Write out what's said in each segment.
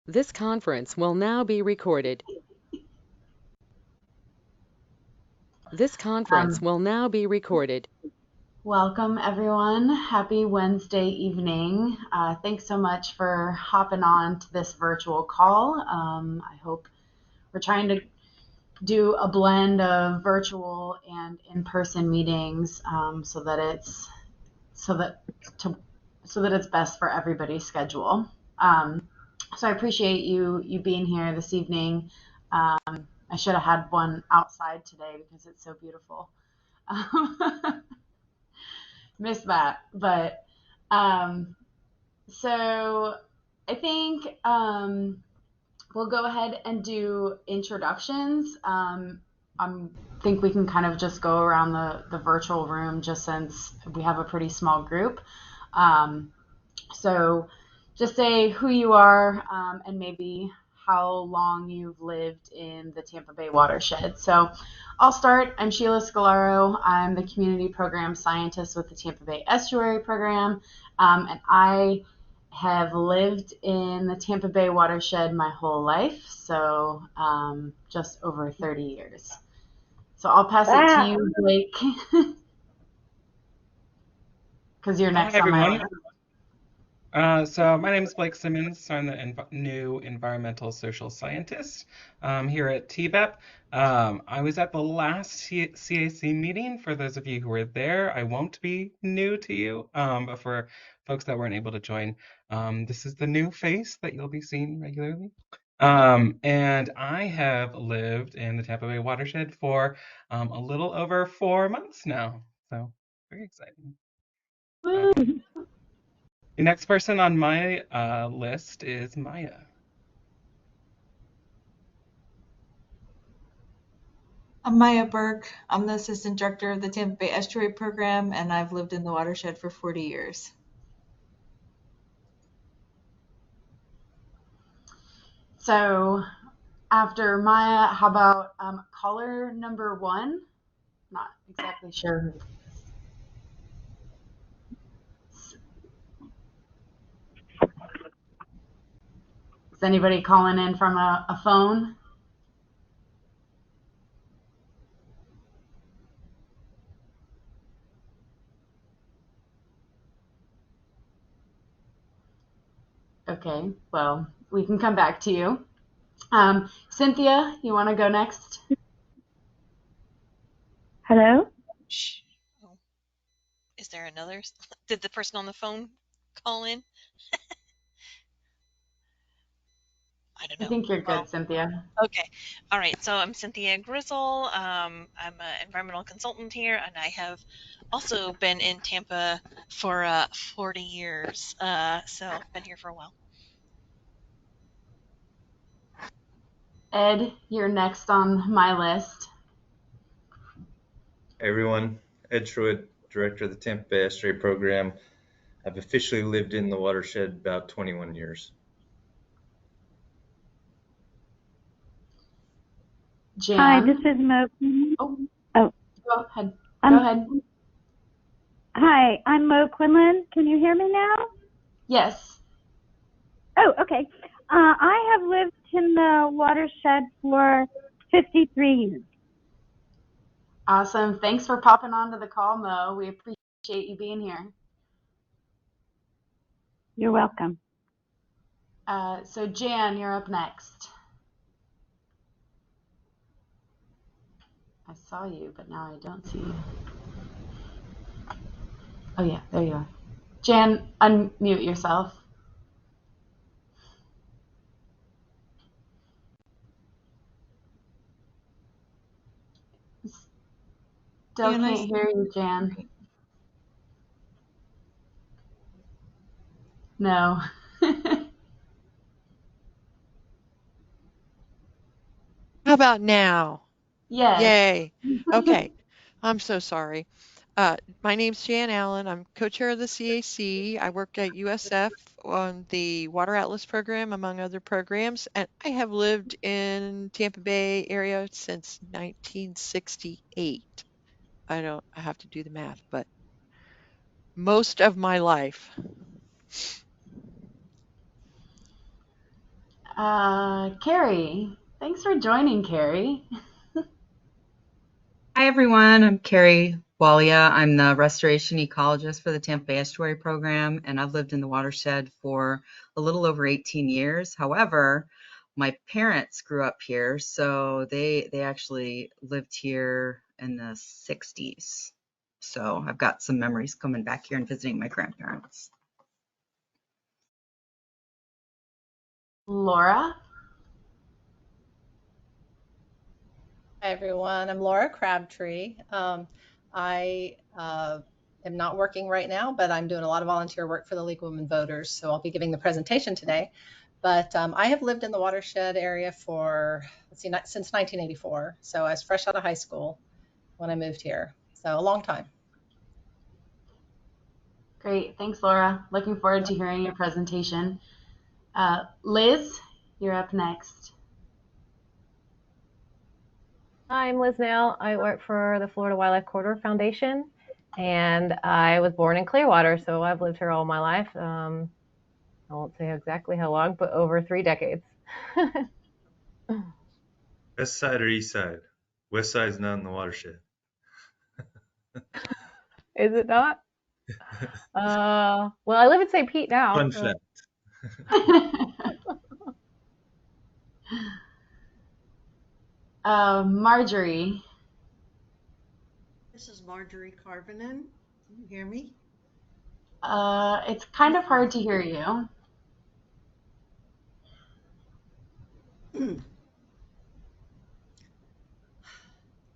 This conference will now be recorded. This conference will now be recorded. Welcome, everyone. Happy Wednesday evening. Thanks so much for hopping on to this virtual call. I hope we're trying to do a blend of virtual and in-person meetings so that it's best for everybody's schedule. So I appreciate you being here this evening. I should have had one outside today because it's so beautiful. Missed that, but so I think we'll go ahead and do introductions. I think we can kind of just go around the virtual room just since we have a pretty small group. So just say who you are and maybe how long you've lived in the Tampa Bay watershed. So I'll start. I'm Sheila Scalaro. I'm the community program scientist with the Tampa Bay Estuary Program, and I have lived in the Tampa Bay watershed my whole life, so just over 30 years. So I'll pass it to you, Blake, because you're Hi, next on my everyone. list. So my name is Blake Simmons. I'm the new environmental social scientist here at TBEP. I was at the last CAC meeting. For those of you who were there, I won't be new to you, but for folks that weren't able to join, this is the new face that you'll be seeing regularly. And I have lived in the Tampa Bay watershed for a little over 4 months now, so very exciting. The next person on my list is Maya. I'm Maya Burke. I'm the Assistant Director of the Tampa Bay Estuary Program, and I've lived in the watershed for 40 years. So after Maya, how about caller number one? Not exactly sure. Is anybody calling in from a phone? Okay, well, we can come back to you. Cynthia, you want to go next? Hello? Oh, is there another? Did the person on the phone call in? I don't I know. think you're Well, good, Cynthia. okay. All right. So I'm Cynthia Grizzle. I'm an environmental consultant here, and I have also been in Tampa for 40 years. So I've been here for a while. Ed, you're next on my list. Hey everyone, Ed Truitt, Director of the Tampa Bay Estuary Program. I've officially lived in the watershed about 21 years. Jan. Hi, this is Mo. Oh, Oh, go ahead. I'm, Go ahead. Hi, I'm Mo Quinlan. Can you hear me now? Yes. Oh, okay. I have lived in the watershed for 53 years. Awesome. Thanks for popping onto the call, Mo. We appreciate you being here. You're welcome. So Jan, you're up next. I saw you, but now I don't see you. Oh yeah, there you are. Jan, unmute yourself. Still Jan, can't hear you, Jan. No. How about now? Yes. Yay. Okay. I'm so sorry. My name's Jan Allen. I'm co-chair of the CAC. I work at USF on the Water Atlas program, among other programs, and I have lived in Tampa Bay area since 1968. I have to do the math, but most of my life. Carrie. Thanks for joining, Carrie. Hi, everyone. I'm Carrie Walia. I'm the restoration ecologist for the Tampa Bay Estuary Program, and I've lived in the watershed for a little over 18 years. However, my parents grew up here, so they actually lived here in the 60s. So I've got some memories coming back here and visiting my grandparents. Laura. Hi, everyone. I'm Laura Crabtree. I am not working right now, but I'm doing a lot of volunteer work for the League of Women Voters, so I'll be giving the presentation today. But I have lived in the watershed area for, since 1984. So I was fresh out of high school when I moved here. So a long time. Great. Thanks, Laura. Looking forward to hearing your presentation. Liz, you're up next. Hi, I'm Liz Nail. I work for the Florida Wildlife Corridor Foundation, and I was born in Clearwater, so I've lived here all my life. I won't say exactly how long, but over 3 decades. West side or east side? West side's not in the watershed. Is it not? Well, I live in St. Pete now. Fun So. fact. Marjorie. This is Marjorie Carvinen. Can you hear me? It's kind of hard to hear you.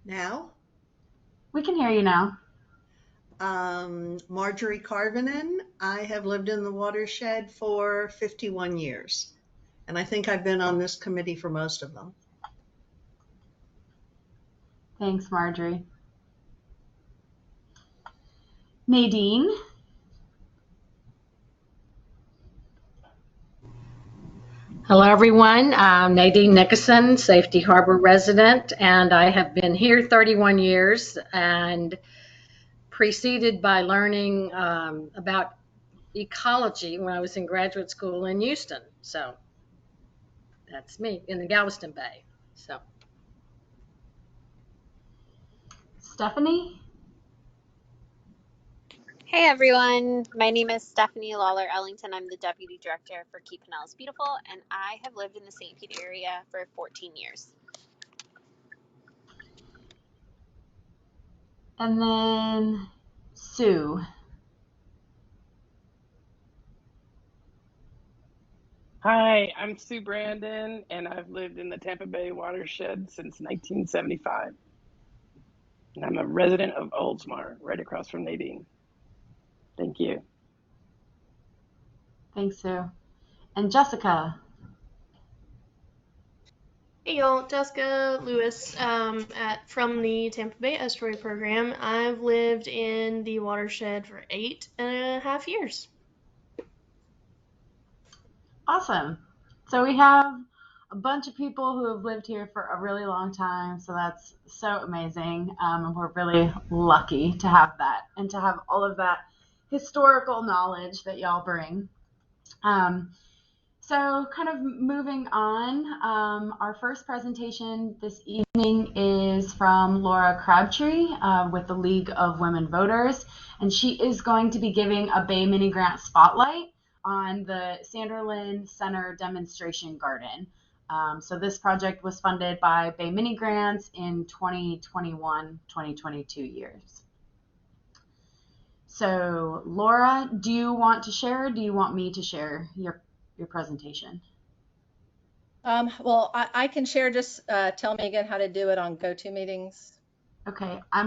Now? We can hear you now. Marjorie Carvinen. I have lived in the watershed for 51 years, and I think I've been on this committee for most of them. Thanks, Marjorie. Nadine. Hello, everyone. I'm Nadine Nickerson, Safety Harbor resident, and I have been here 31 years and preceded by learning about ecology when I was in graduate school in Houston. So that's me in the Galveston Bay. So, Stephanie. Hey everyone, my name is Stephanie Lawler Ellington. I'm the Deputy Director for Keep Pinellas Beautiful, and I have lived in the St. Pete area for 14 years. And then Sue. Hi, I'm Sue Brandon, and I've lived in the Tampa Bay watershed since 1975. And I'm a resident of Oldsmar, right across from Nadine. Thank you. Thanks, Sue. And Jessica. Hey y'all, Jessica Lewis from the Tampa Bay Estuary Program. I've lived in the watershed for 8.5 years. Awesome. So we have a bunch of people who have lived here for a really long time, so that's so amazing. And we're really lucky to have that and to have all of that historical knowledge that y'all bring. So kind of moving on, our first presentation this evening is from Laura Crabtree with the League of Women Voters, and she is going to be giving a Bay Mini Grant Spotlight on the Sanderlin Center Demonstration Garden. So this project was funded by Bay Mini Grants in 2021-2022 years. So Laura, do you want to share or do you want me to share your presentation? Well, I can share. Just tell me again how to do it on GoToMeetings. Okay, I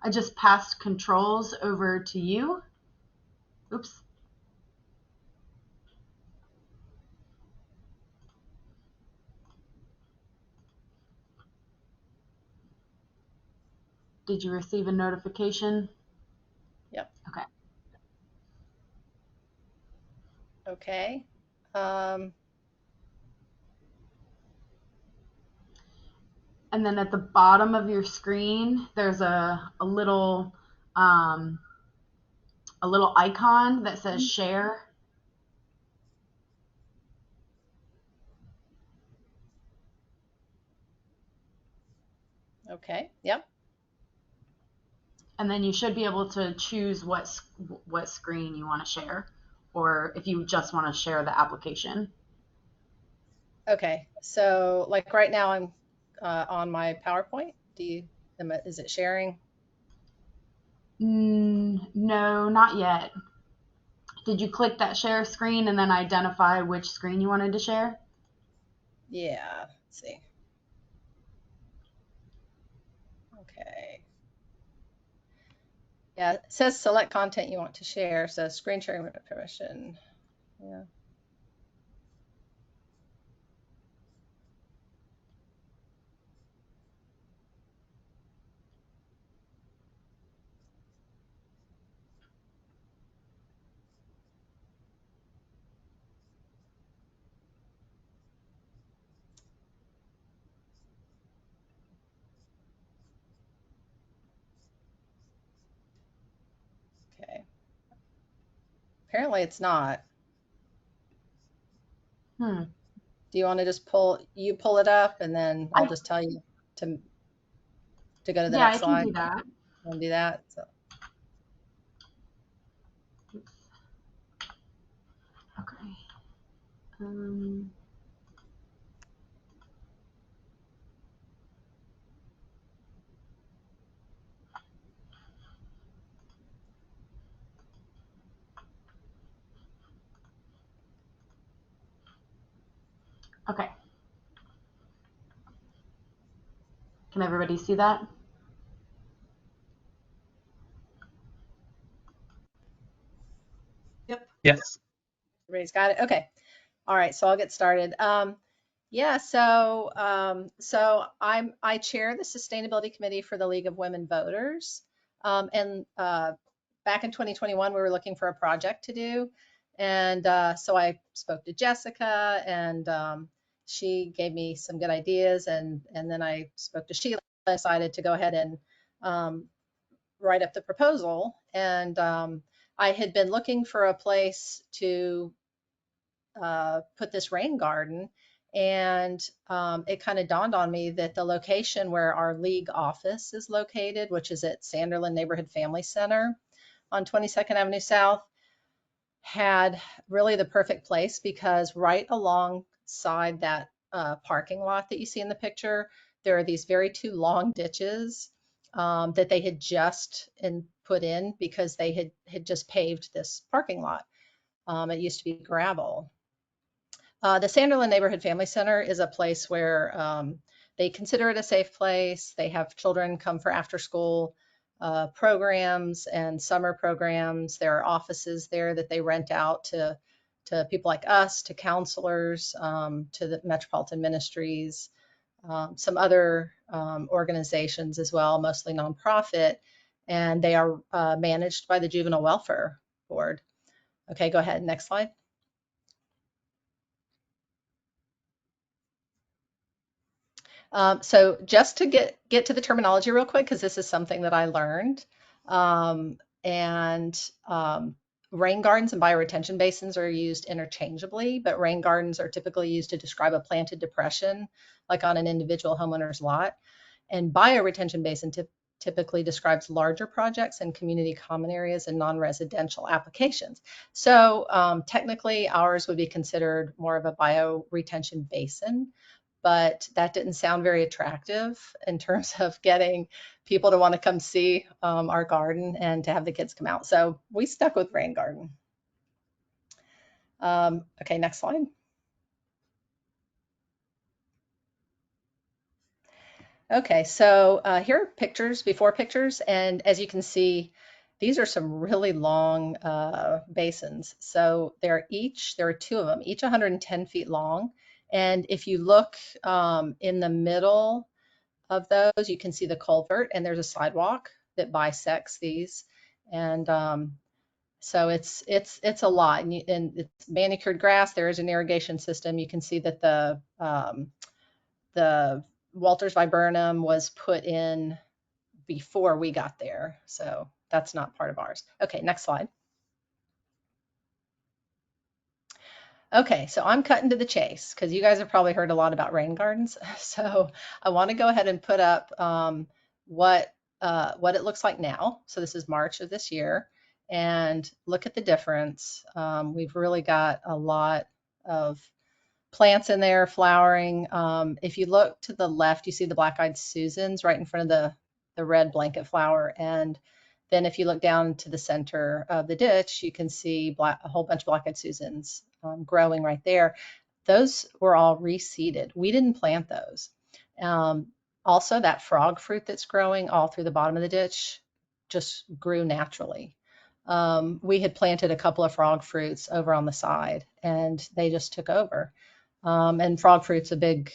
just passed controls over to you. Oops. Did you receive a notification? Yep. Okay. Okay. And then at the bottom of your screen, there's a little icon that says share. Okay, yep. And then you should be able to choose what screen you want to share, or if you just want to share the application. Okay, so like right now I'm on my PowerPoint. Is it sharing? No, not yet. Did you click that share screen and then identify which screen you wanted to share? Yeah, let's see. Okay. Yeah, it says select content you want to share, so screen sharing with permission. Yeah. Okay. Apparently it's not. Hmm. Do you want to just pull it up and then I'll just tell you to go to the Yeah, next I can slide? do that. Want to do that? So. Okay. Okay. Can everybody see that? Yes. Everybody's got it? Okay. All right, so I'll get started. Yeah, so I chair the Sustainability Committee for the League of Women Voters. And back in 2021, we were looking for a project to do. And so I spoke to Jessica and she gave me some good ideas. And then I spoke to Sheila and decided to go ahead and write up the proposal. And I had been looking for a place to put this rain garden. And it kind of dawned on me that the location where our league office is located, which is at Sanderlin Neighborhood Family Center on 22nd Avenue South, had really the perfect place because right alongside that parking lot that you see in the picture, there are these very two long ditches that they had just put in because they had just paved this parking lot. It used to be gravel. The Sanderlin Neighborhood Family Center is a place where they consider it a safe place. They have children come for after school programs and summer programs. There are offices there that they rent out to people like us, to counselors, to the Metropolitan Ministries, some other organizations as well, mostly nonprofit, and they are managed by the Juvenile Welfare Board. Okay, go ahead, next slide. So just to get to the terminology real quick, because this is something that I learned, rain gardens and bioretention basins are used interchangeably, but rain gardens are typically used to describe a planted depression, like on an individual homeowner's lot. And bioretention basin typically describes larger projects and community common areas and non-residential applications. So technically ours would be considered more of a bioretention basin, but that didn't sound very attractive in terms of getting people to want to come see our garden and to have the kids come out. So we stuck with rain garden. Okay, next slide. Okay, so here are pictures, before pictures, and as you can see, these are some really long basins. So there are two of them, each 110 feet long. And if you look in the middle of those, you can see the culvert, and there's a sidewalk that bisects these. And so it's a lot, and it's manicured grass. There is an irrigation system. You can see that the Walters viburnum was put in before we got there, so that's not part of ours. Okay, next slide. Okay, so I'm cutting to the chase because you guys have probably heard a lot about rain gardens. So I want to go ahead and put up what it looks like now. So this is March of this year, and look at the difference. We've really got a lot of plants in there flowering. If you look to the left, you see the black-eyed Susans right in front of the red blanket flower, and then if you look down to the center of the ditch, you can see a whole bunch of black-eyed Susans growing right there. Those were all reseeded. We didn't plant those. Also, that frog fruit that's growing all through the bottom of the ditch just grew naturally. We had planted a couple of frog fruits over on the side, and they just took over. And frog fruit's a big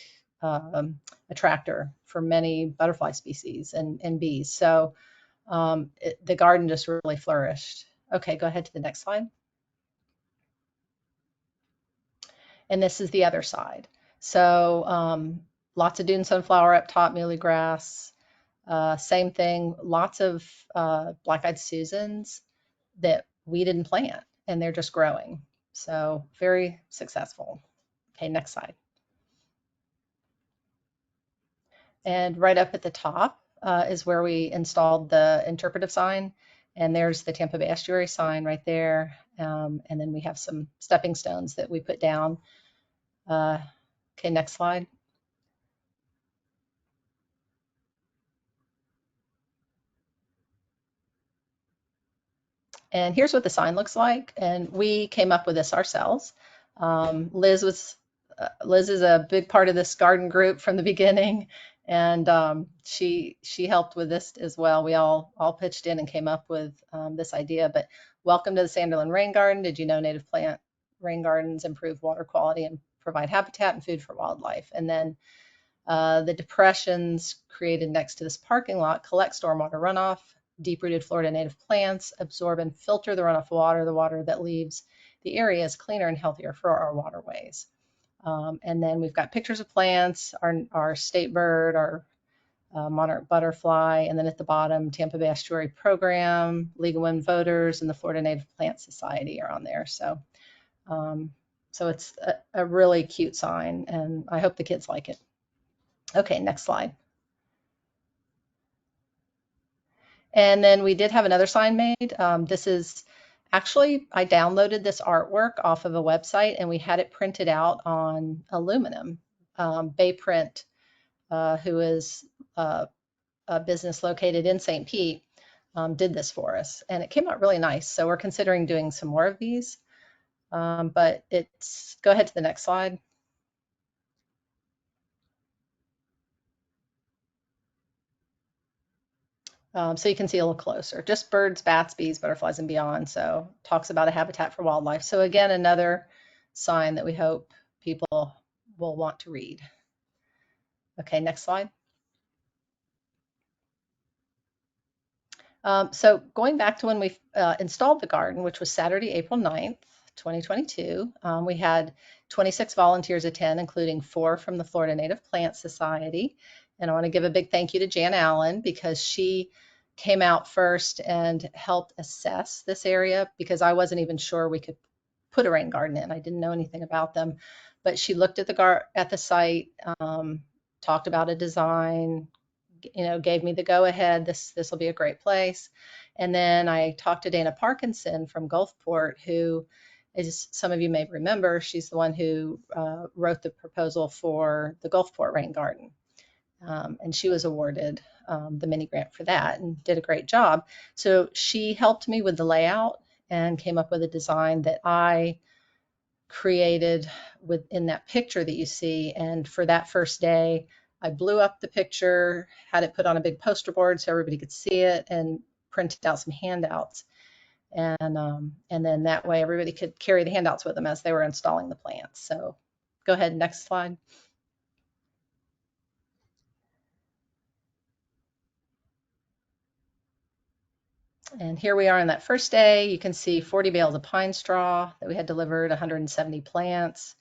attractor for many butterfly species and bees. So the garden just really flourished. Okay, go ahead to the next slide. And this is the other side. So lots of Dune sunflower up top, muhly grass. Same thing, lots of black-eyed Susans that we didn't plant, and they're just growing. So very successful. Okay, next slide. And right up at the top is where we installed the interpretive sign. And there's the Tampa Bay Estuary sign right there. And then we have some stepping stones that we put down. Okay, next slide. And here's what the sign looks like. And we came up with this ourselves. Liz is a big part of this garden group from the beginning, and she helped with this as well. We all pitched in and came up with this idea. But welcome to the Sanderlin Rain Garden. Did you know native plant rain gardens improve water quality and provide habitat and food for wildlife? And then the depressions created next to this parking lot collect stormwater runoff. Deep-rooted Florida native plants absorb and filter the runoff water. The water that leaves the area is cleaner and healthier for our waterways. And then we've got pictures of plants, our state bird, our monarch butterfly, and then at the bottom, Tampa Bay Estuary Program, League of Women Voters, and the Florida Native Plant Society are on there. So, so it's a really cute sign, and I hope the kids like it. Okay, next slide. And then we did have another sign made. This is actually, I downloaded this artwork off of a website, and we had it printed out on aluminum. Bayprint, who is a business located in St. Pete, did this for us, and it came out really nice. So we're considering doing some more of these, but go ahead to the next slide. So you can see a little closer, just birds, bats, bees, butterflies, and beyond. So talks about a habitat for wildlife. So again, another sign that we hope people will want to read. Okay, next slide. So going back to when we installed the garden, which was Saturday, April 9th, 2022, we had 26 volunteers attend, including 4 from the Florida Native Plant Society. And I want to give a big thank you to Jan Allen, because she came out first and helped assess this area, because I wasn't even sure we could put a rain garden in. I didn't know anything about them. But she looked at the site, talked about a design, gave me the go-ahead. This will be a great place. And then I talked to Dana Parkinson from Gulfport, who is, some of you may remember, she's the one who wrote the proposal for the Gulfport Rain Garden. And she was awarded the mini grant for that and did a great job. So she helped me with the layout and came up with a design that I created within that picture that you see. And for that first day, I blew up the picture, had it put on a big poster board so everybody could see it, and printed out some handouts. And then that way everybody could carry the handouts with them as they were installing the plants. So go ahead, next slide. And here we are on that first day. You can see 40 bales of pine straw that we had delivered, 170 plants.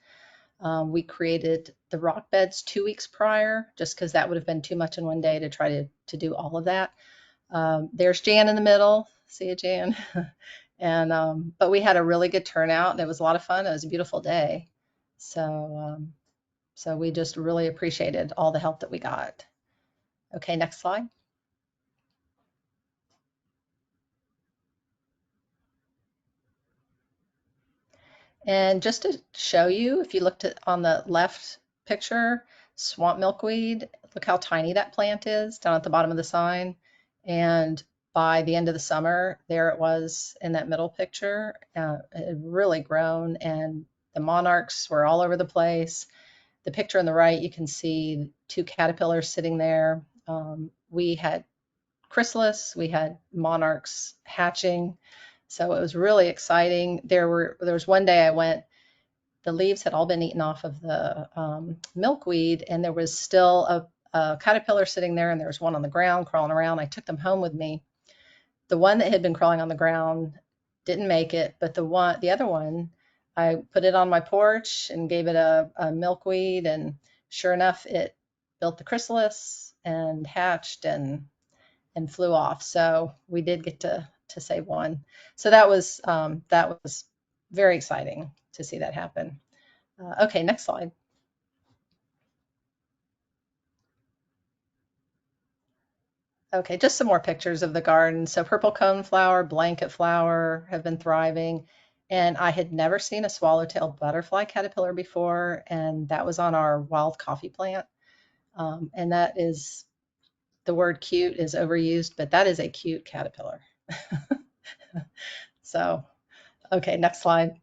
We created the rock beds 2 weeks prior, just because that would have been too much in one day to try to do all of that. There's Jan in the middle. See you, Jan. And but we had a really good turnout, and it was a lot of fun. It was a beautiful day. So we just really appreciated all the help that we got. Okay, next slide. And just to show you, if you looked at on the left picture, swamp milkweed, look how tiny that plant is down at the bottom of the sign. And by the end of the summer, there it was in that middle picture. It had really grown, and the monarchs were all over the place. The picture on the right, you can see 2 caterpillars sitting there. We had chrysalis, we had monarchs hatching. So it was really exciting. There was one day I went, the leaves had all been eaten off of the milkweed, and there was still a caterpillar sitting there, and there was one on the ground crawling around. I took them home with me. The one that had been crawling on the ground didn't make it, but the other one, I put it on my porch and gave it a milkweed, and sure enough, it built the chrysalis and hatched and flew off. So we did get to save one. So that was very exciting to see that happen. Okay, next slide. Okay, just some more pictures of the garden. So purple coneflower, blanket flower have been thriving. And I had never seen a swallowtail butterfly caterpillar before, and that was on our wild coffee plant. And that is, the word cute is overused, but that is a cute caterpillar. So, okay, next slide.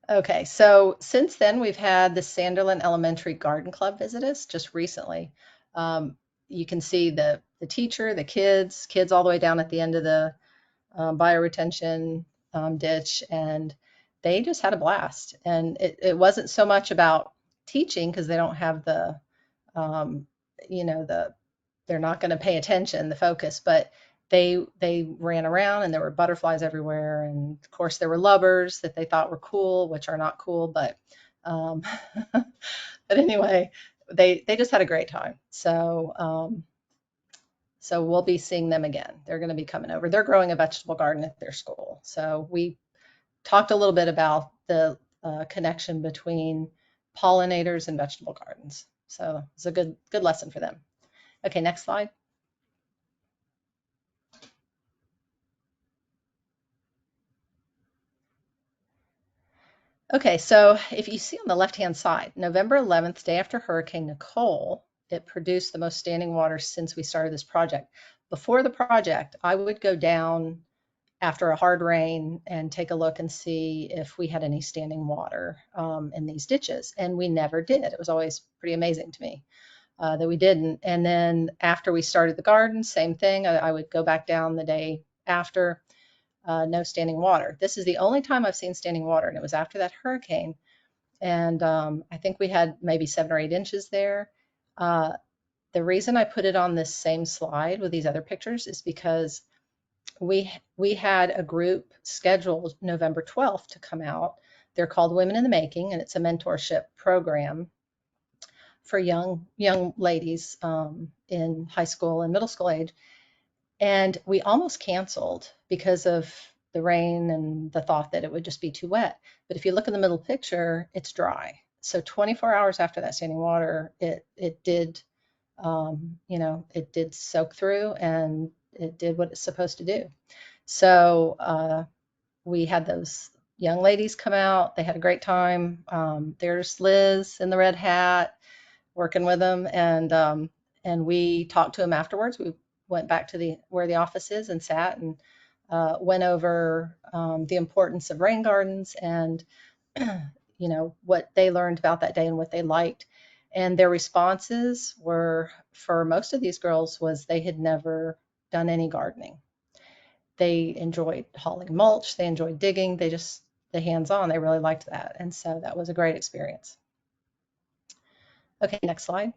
Okay, so since then we've had the Sanderlin Elementary Garden Club visit us just recently. You can see the teacher, the kids all the way down at the end of the bioretention ditch, and they just had a blast. And it wasn't so much about teaching, because they don't have the, they're not going to pay attention, the focus, but they ran around, and there were butterflies everywhere, and of course there were lubbers that they thought were cool, which are not cool, but but anyway, they just had a great time. So we'll be seeing them again. They're going to be coming over. They're growing a vegetable garden at their school. So we talked a little bit about the connection between pollinators and vegetable gardens. So it's a good lesson for them. Okay, next slide. Okay, so if you see on the left-hand side, November 11th, day after Hurricane Nicole, it produced the most standing water since we started this project. Before the project, I would go down after a hard rain and take a look and see if we had any standing water in these ditches, and we never did. It was always pretty amazing to me that we didn't. And then after we started the garden, same thing. I would go back down the day after. No standing water. This is the only time I've seen standing water, and it was after that hurricane. And I think we had maybe 7 or 8 inches there. The reason I put it on this same slide with these other pictures is because we had a group scheduled November 12th to come out. They're called Women in the Making, and it's a mentorship program for young ladies in high school and middle school age. And we almost canceled because of the rain and the thought that it would just be too wet. But if you look in the middle picture, it's dry. So 24 hours after that standing water, it did, it did soak through, and it did what it's supposed to do. So we had those young ladies come out. They had a great time. There's Liz in the red hat working with them, and we talked to them afterwards. We went back to where the office is and sat and went over the importance of rain gardens and what they learned about that day and what they liked. And their responses were, for most of these girls, was they had never done any gardening. They enjoyed hauling mulch, they enjoyed digging, the hands-on, they really liked that. And so that was a great experience. Okay, next slide.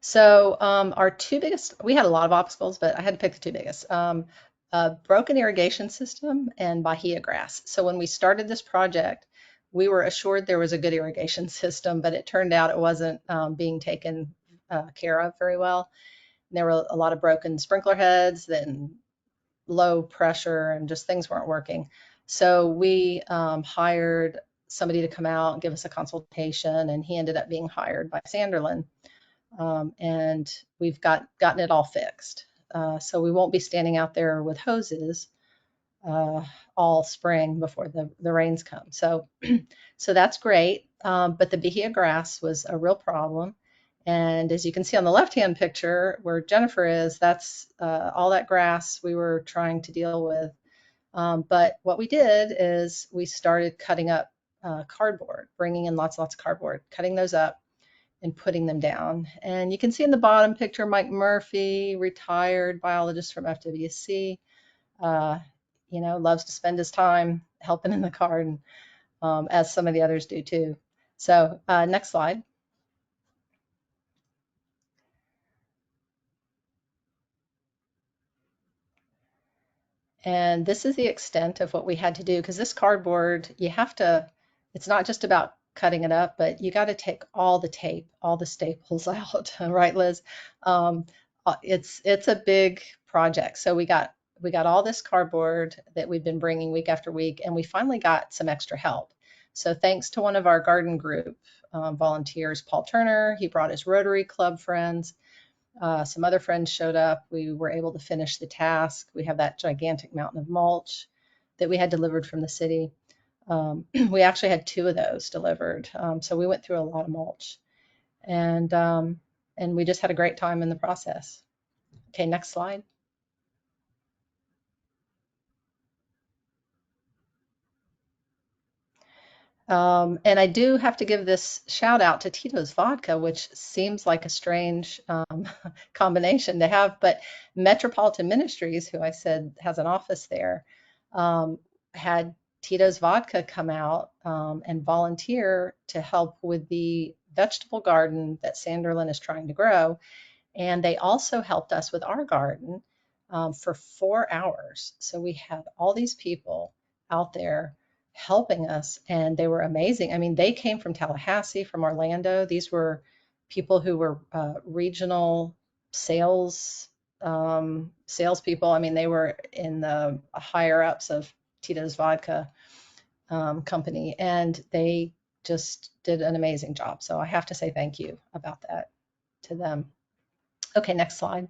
So our 2 biggest, we had a lot of obstacles, but I had to pick the 2 biggest. A broken irrigation system and Bahia grass. So when we started this project, we were assured there was a good irrigation system, but it turned out it wasn't being taken care of very well. There were a lot of broken sprinkler heads and low pressure, and just things weren't working. So we hired somebody to come out and give us a consultation, and he ended up being hired by Sanderlin. And we've gotten it all fixed. So we won't be standing out there with hoses all spring before the rains come. So, so that's great. But the Bahia grass was a real problem. And as you can see on the left-hand picture where Jennifer is, that's all that grass we were trying to deal with. But what we did is we started cutting up cardboard, bringing in lots of cardboard, cutting those up and putting them down. And you can see in the bottom picture, Mike Murphy, retired biologist from FWC, loves to spend his time helping in the garden, as some of the others do too. So next slide. And this is the extent of what we had to do, because this cardboard, it's not just about cutting it up, but you got to take all the tape, all the staples out, right, Liz? It's a big project. So we got all this cardboard that we've been bringing week after week, and we finally got some extra help. So thanks to one of our garden group volunteers, Paul Turner, he brought his Rotary Club friends. Some other friends showed up. We were able to finish the task. We have that gigantic mountain of mulch that we had delivered from the city. We actually had 2 of those delivered. So we went through a lot of mulch, and we just had a great time in the process. Okay, next slide. And I do have to give this shout out to Tito's Vodka, which seems like a strange combination to have, but Metropolitan Ministries, who I said has an office there, had Tito's Vodka come out and volunteer to help with the vegetable garden that Sanderlin is trying to grow. And they also helped us with our garden for 4 hours. So we had all these people out there helping us, and they were amazing. I mean, they came from Tallahassee, from Orlando. These were people who were regional salespeople. I mean, they were in the higher ups of Tito's Vodka company, and they just did an amazing job. So I have to say thank you about that to them. Okay, next slide.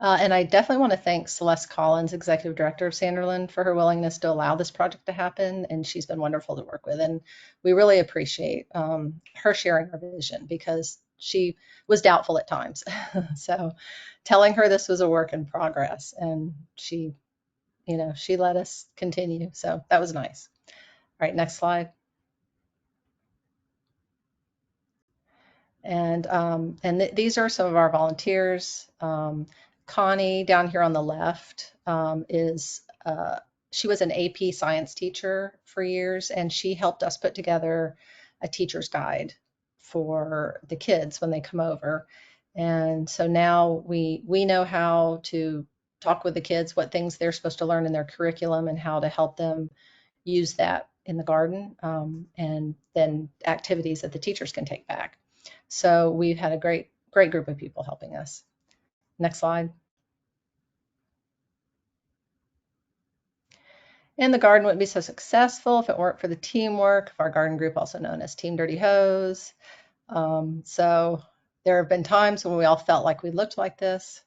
And I definitely want to thank Celeste Collins, Executive Director of Sanderlin, for her willingness to allow this project to happen. And she's been wonderful to work with. And we really appreciate her sharing her vision, because she was doubtful at times. So telling her this was a work in progress, and she let us continue. So that was nice. All right, next slide. And these are some of our volunteers. Connie down here on the left she was an AP science teacher for years, and she helped us put together a teacher's guide for the kids when they come over. And so now we know how to talk with the kids, what things they're supposed to learn in their curriculum, and how to help them use that in the garden, and then activities that the teachers can take back. So we've had a great group of people helping us. Next slide. And the garden wouldn't be so successful if it weren't for the teamwork of our garden group, also known as Team Dirty Hose. So there have been times when we all felt like we looked like this.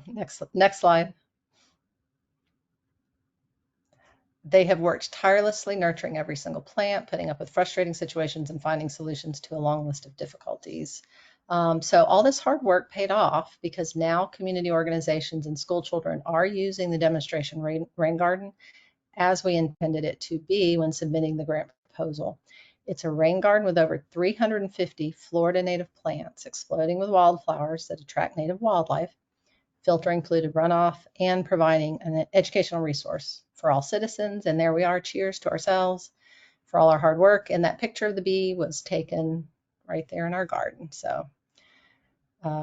Next slide. They have worked tirelessly nurturing every single plant, putting up with frustrating situations, and finding solutions to a long list of difficulties. So all this hard work paid off, because now community organizations and school children are using the demonstration rain garden as we intended it to be when submitting the grant proposal. It's a rain garden with over 350 Florida native plants, exploding with wildflowers that attract native wildlife, filtering polluted runoff, and providing an educational resource for all citizens. And there we are, cheers to ourselves for all our hard work. And that picture of the bee was taken right there in our garden. So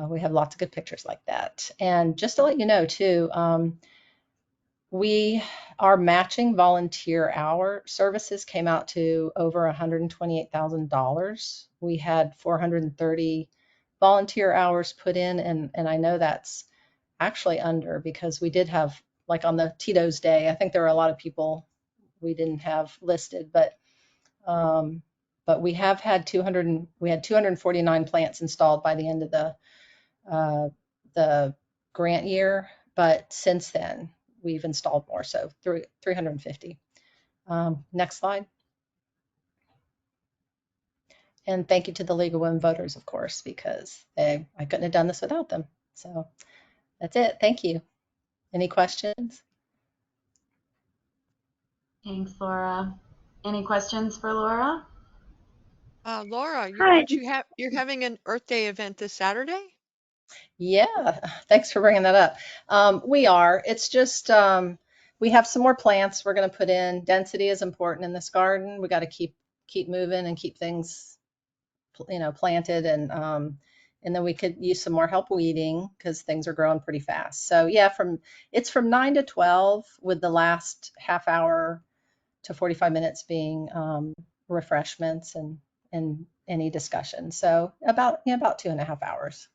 we have lots of good pictures like that. And just to let you know too, Our matching volunteer hour services came out to over $128,000. We had 430 volunteer hours put in, and I know that's actually under, because we did have, like on the Tito's Day, I think there were a lot of people we didn't have listed, but we have had 249 plants installed by the end of the grant year, but since then we've installed more, so 350. Next slide. And thank you to the League of Women Voters, of course, because I couldn't have done this without them. So that's it. Thank you. Any questions? Thanks, Laura. Any questions for Laura? Laura, Hi. you're having an Earth Day event this Saturday? Yeah, thanks for bringing that up. We are. It's just we have some more plants we're going to put in. Density is important in this garden. We got to keep moving and keep things, planted, and then we could use some more help weeding because things are growing pretty fast. So yeah, it's from 9 to 12, with the last half hour to 45 minutes being refreshments and any discussion. So about 2.5 hours.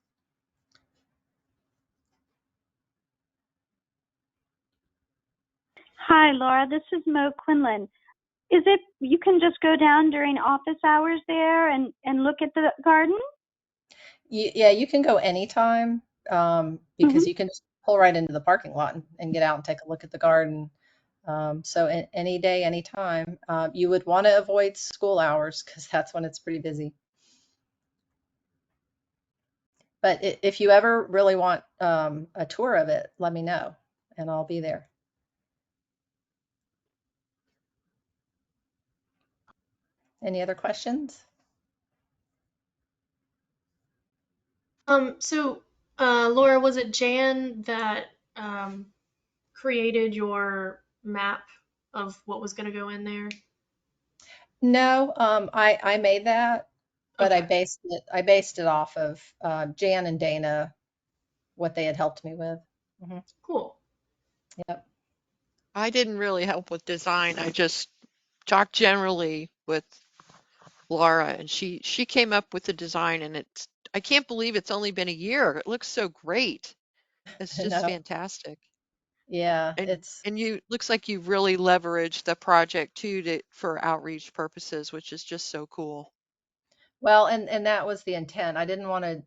Hi, Laura. This is Mo Quinlan. Is it you can just go down during office hours there and look at the garden? Yeah, you can go anytime, because you can just pull right into the parking lot and get out and take a look at the garden. So any day, anytime. You would want to avoid school hours because that's when it's pretty busy. But if you ever really want a tour of it, let me know and I'll be there. Any other questions? So, Laura, was it Jan that created your map of what was going to go in there? No, I made that, but I based it off of Jan and Dana, what they had helped me with. Cool. Yep. I didn't really help with design. I just talked generally with Laura, and she came up with the design, and I can't believe it's only been a year. It looks so great. It's just No. fantastic. Yeah, And you looks like you've really leveraged the project too for outreach purposes, which is just so cool. well, and that was the intent. I didn't want to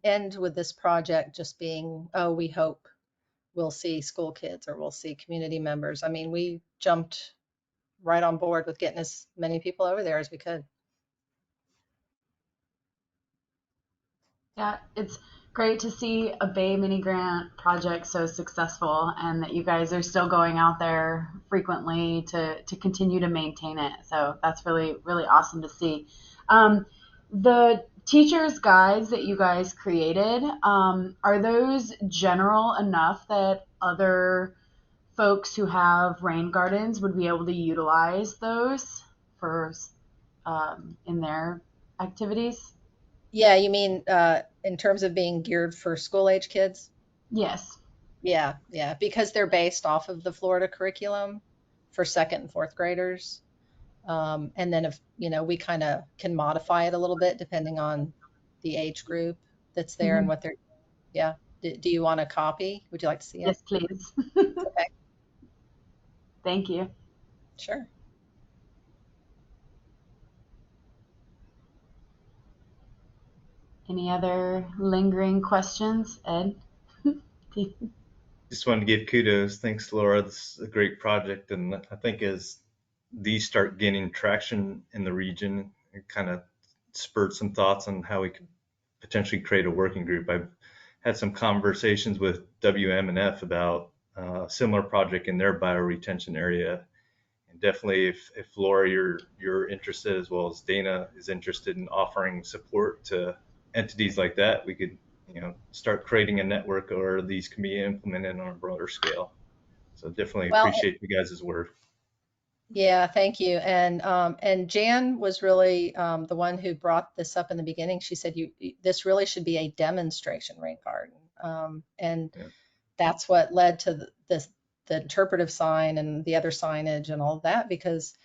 end with this project just being, oh, we hope we'll see school kids or we'll see community members. I mean, we jumped right on board with getting as many people over there as we could. Yeah, it's great to see a Bay Mini Grant project so successful and that you guys are still going out there frequently to continue to maintain it. So that's really, really awesome to see. The teacher's guides that you guys created, are those general enough that other folks who have rain gardens would be able to utilize those for in their activities? Yeah, you mean in terms of being geared for school age kids? Yes. Yeah, because they're based off of the Florida curriculum for second and fourth graders. And then if, we kind of can modify it a little bit depending on the age group that's there and what they're, yeah. Do you want a copy? Would you like to see it? Yes, please. Okay. Thank you. Sure. Any other lingering questions, Ed? Just wanted to give kudos. Thanks, Laura. This is a great project. And I think as these start gaining traction in the region, it kind of spurred some thoughts on how we could potentially create a working group. I've had some conversations with WM&F about a similar project in their bioretention area. And definitely if Laura, you're interested, as well as Dana is interested in offering support to entities like that, we could start creating a network, or these can be implemented on a broader scale. So definitely appreciate you guys' work. Yeah, thank you. And Jan was really the one who brought this up in the beginning. She said, this really should be a demonstration rain garden. And that's what led to the interpretive sign and the other signage and all of that, because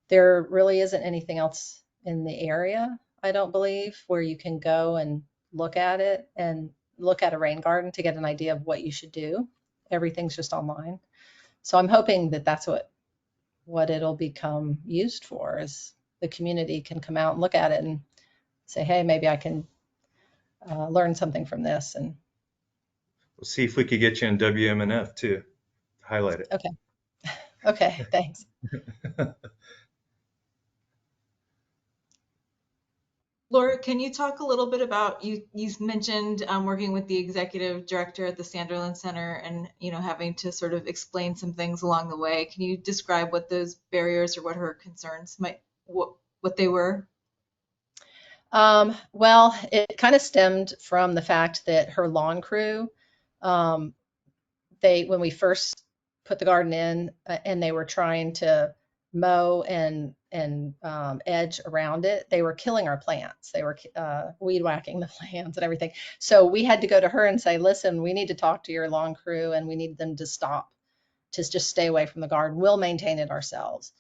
there really isn't anything else in the area, I don't believe, where you can go and look at it and look at a rain garden to get an idea of what you should do. Everything's just online. So I'm hoping that that's what it'll become used for, is the community can come out and look at it and say, hey, maybe I can learn something from this. And We'll see if we could get you in WMNF too. Highlight it. okay. Okay, thanks. Laura, can you talk a little bit about, you mentioned working with the executive director at the Sanderlin Center and, having to sort of explain some things along the way. Can you describe what those barriers or what her concerns what they were? Well, it kind of stemmed from the fact that her lawn crew, when we first put the garden in and they were trying to mow and edge around it, they were killing our plants. They were weed whacking the plants and everything. So we had to go to her and say, listen, we need to talk to your lawn crew and we need them to stop, to just stay away from the garden. We'll maintain it ourselves.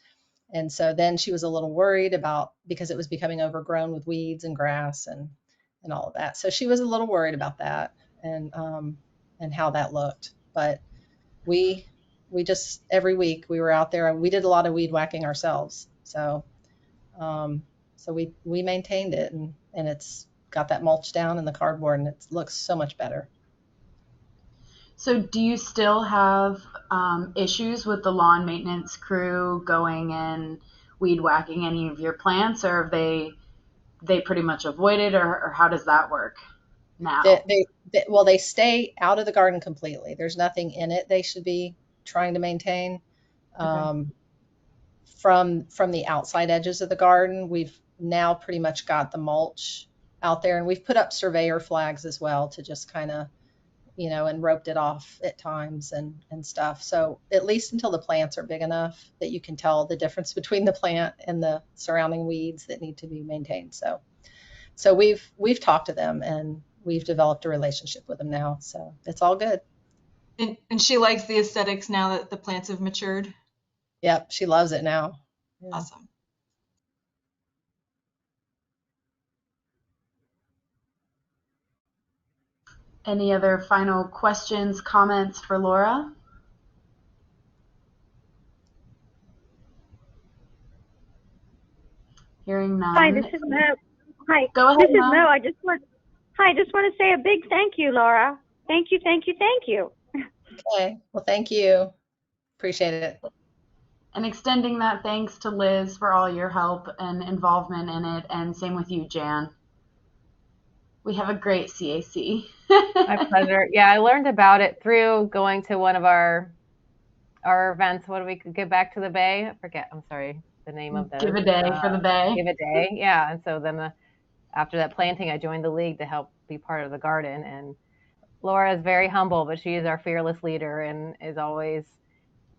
And so then she was a little worried about, because it was becoming overgrown with weeds and grass and all of that. So she was a little worried about that and how that looked. But we just, every week we were out there and we did a lot of weed whacking ourselves. So we maintained it and it's got that mulch down in the cardboard and it looks so much better. So do you still have issues with the lawn maintenance crew going and weed whacking any of your plants, or have they pretty much avoided, or how does that work now? They stay out of the garden completely. There's nothing in it they should be trying to maintain. Okay. From the outside edges of the garden, we've now pretty much got the mulch out there, and we've put up surveyor flags as well to just kind of, and roped it off at times and stuff. So at least until the plants are big enough that you can tell the difference between the plant and the surrounding weeds that need to be maintained. So we've talked to them and we've developed a relationship with them now. So it's all good. And she likes the aesthetics now that the plants have matured? Yep, she loves it now. Yeah. Awesome. Any other final questions, comments for Laura? Hearing none. Hi, this is Mo. Hi, Go ahead, this is Mo. Mo. I just want to say a big thank you, Laura. Thank you, thank you, thank you. Okay. Well, thank you. Appreciate it. And extending that thanks to Liz for all your help and involvement in it, and same with you, Jan. We have a great CAC. My pleasure. Yeah, I learned about it through going to one of our events. What do we give back to the Bay? I forget. I'm sorry, the name of them. Give a day for the Bay. Give a day. Yeah. And so then after that planting, I joined the league to help be part of the garden. And Laura is very humble, but she is our fearless leader and is always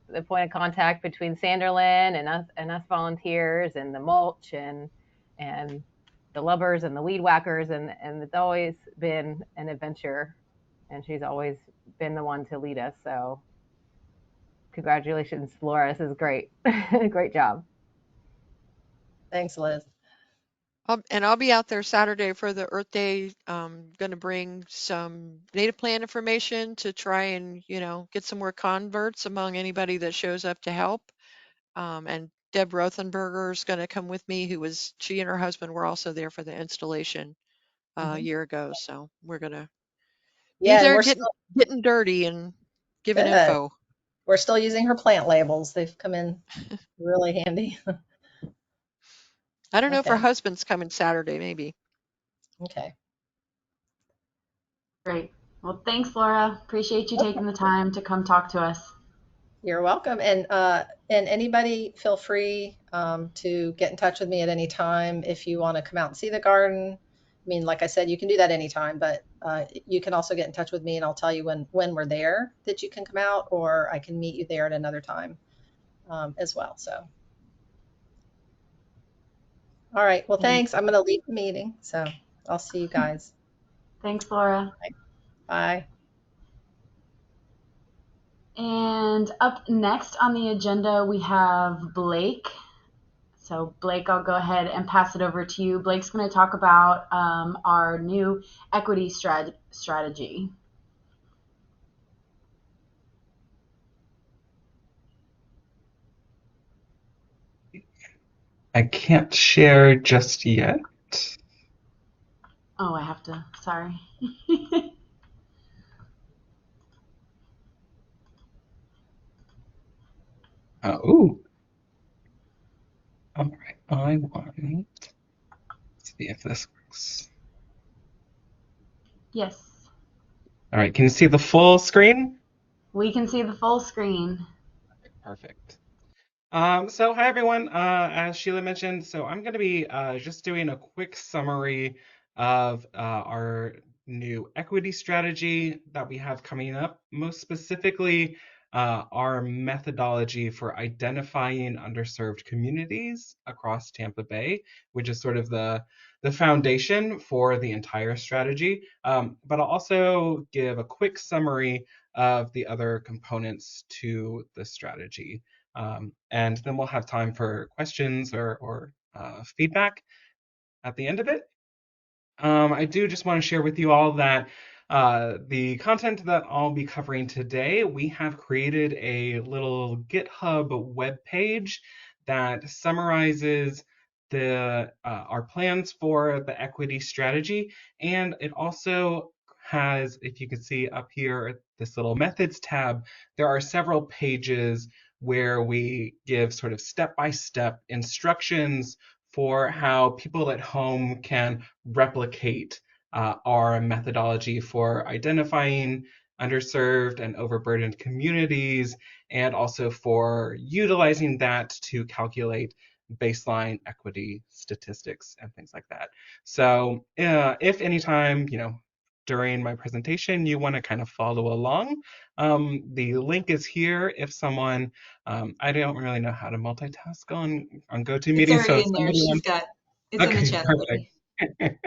the point of contact between Sanderlin and us volunteers and the mulch and the lubbers and the weed whackers, and it's always been an adventure, and she's always been the one to lead us. So congratulations, Laura. This is great. Great job. Thanks, Liz. And I'll be out there Saturday for the Earth Day. Going to bring some native plant information to try and, get some more converts among anybody that shows up to help. And Deb Rothenberger is going to come with me, she and her husband were also there for the installation a year ago. So we're going to be there getting dirty and giving info. We're still using her plant labels. They've come in really handy. I don't know if her husband's coming Saturday, maybe. Okay. Great. Well, thanks, Laura. Appreciate you taking the time to come talk to us. You're welcome. And anybody feel free to get in touch with me at any time if you want to come out and see the garden. I mean, like I said, you can do that anytime, but you can also get in touch with me and I'll tell you when we're there that you can come out, or I can meet you there at another time as well. So. All right. Well, thanks. I'm going to leave the meeting. So I'll see you guys. Thanks, Laura. Bye. And up next on the agenda, we have Blake. So Blake, I'll go ahead and pass it over to you. Blake's going to talk about our new equity strategy. I can't share just yet. Oh, I have to, sorry. Ooh. All right, I want to see if this works. Yes, All right, can you see the full screen? we can see the full screen. Perfect. So hi everyone, as Sheila mentioned, so I'm going to be just doing a quick summary of our new equity strategy that we have coming up, most specifically our methodology for identifying underserved communities across Tampa Bay, which is sort of the foundation for the entire strategy. But I'll also give a quick summary of the other components to the strategy. And then we'll have time for questions or feedback at the end of it. I do just want to share with you all that the content that I'll be covering today, we have created a little GitHub web page that summarizes our plans for the equity strategy, and it also has, if you can see up here, this little methods tab, there are several pages where we give sort of step-by-step instructions for how people at home can replicate our methodology for identifying underserved and overburdened communities, and also for utilizing that to calculate baseline equity statistics and things like that. So if anytime, during my presentation you want to kind of follow along, the link is here. If someone, I don't really know how to multitask on GoToMeeting. It's already So in there. It's in the chat already. Perfect.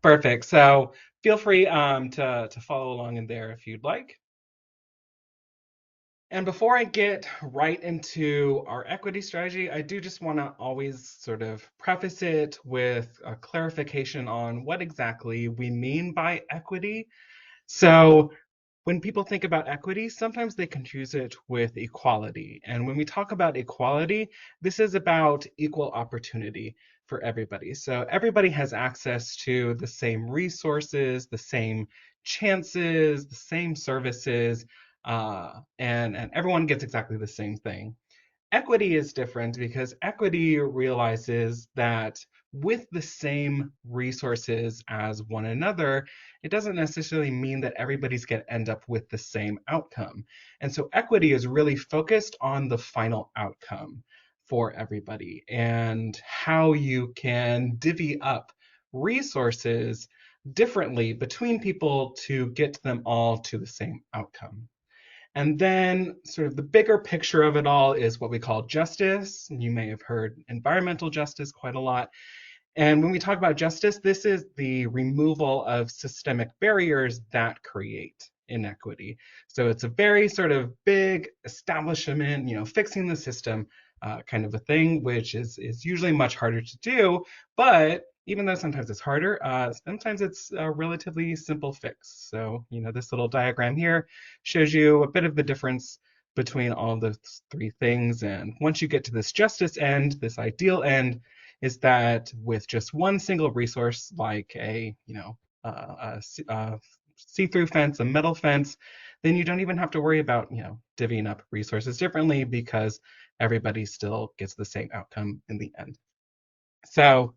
Perfect. So feel free to follow along in there if you'd like. And before I get right into our equity strategy, I do just want to always sort of preface it with a clarification on what exactly we mean by equity. So when people think about equity, sometimes they confuse it with equality. And when we talk about equality, this is about equal opportunity for everybody. So everybody has access to the same resources, the same chances, the same services, and everyone gets exactly the same thing. Equity is different because equity realizes that with the same resources as one another, it doesn't necessarily mean that everybody's going to end up with the same outcome. And so equity is really focused on the final outcome for everybody and how you can divvy up resources differently between people to get them all to the same outcome. And then sort of the bigger picture of it all is what we call justice. You may have heard environmental justice quite a lot. And when we talk about justice, this is the removal of systemic barriers that create inequity. So it's a very sort of big establishment, fixing the system kind of a thing, which is usually much harder to do. But even though sometimes it's harder, sometimes it's a relatively simple fix. So, this little diagram here shows you a bit of the difference between all of those three things. And once you get to this justice end, this ideal end, is that with just one single resource, like a see-through fence, a metal fence, then you don't even have to worry about divvying up resources differently because everybody still gets the same outcome in the end. So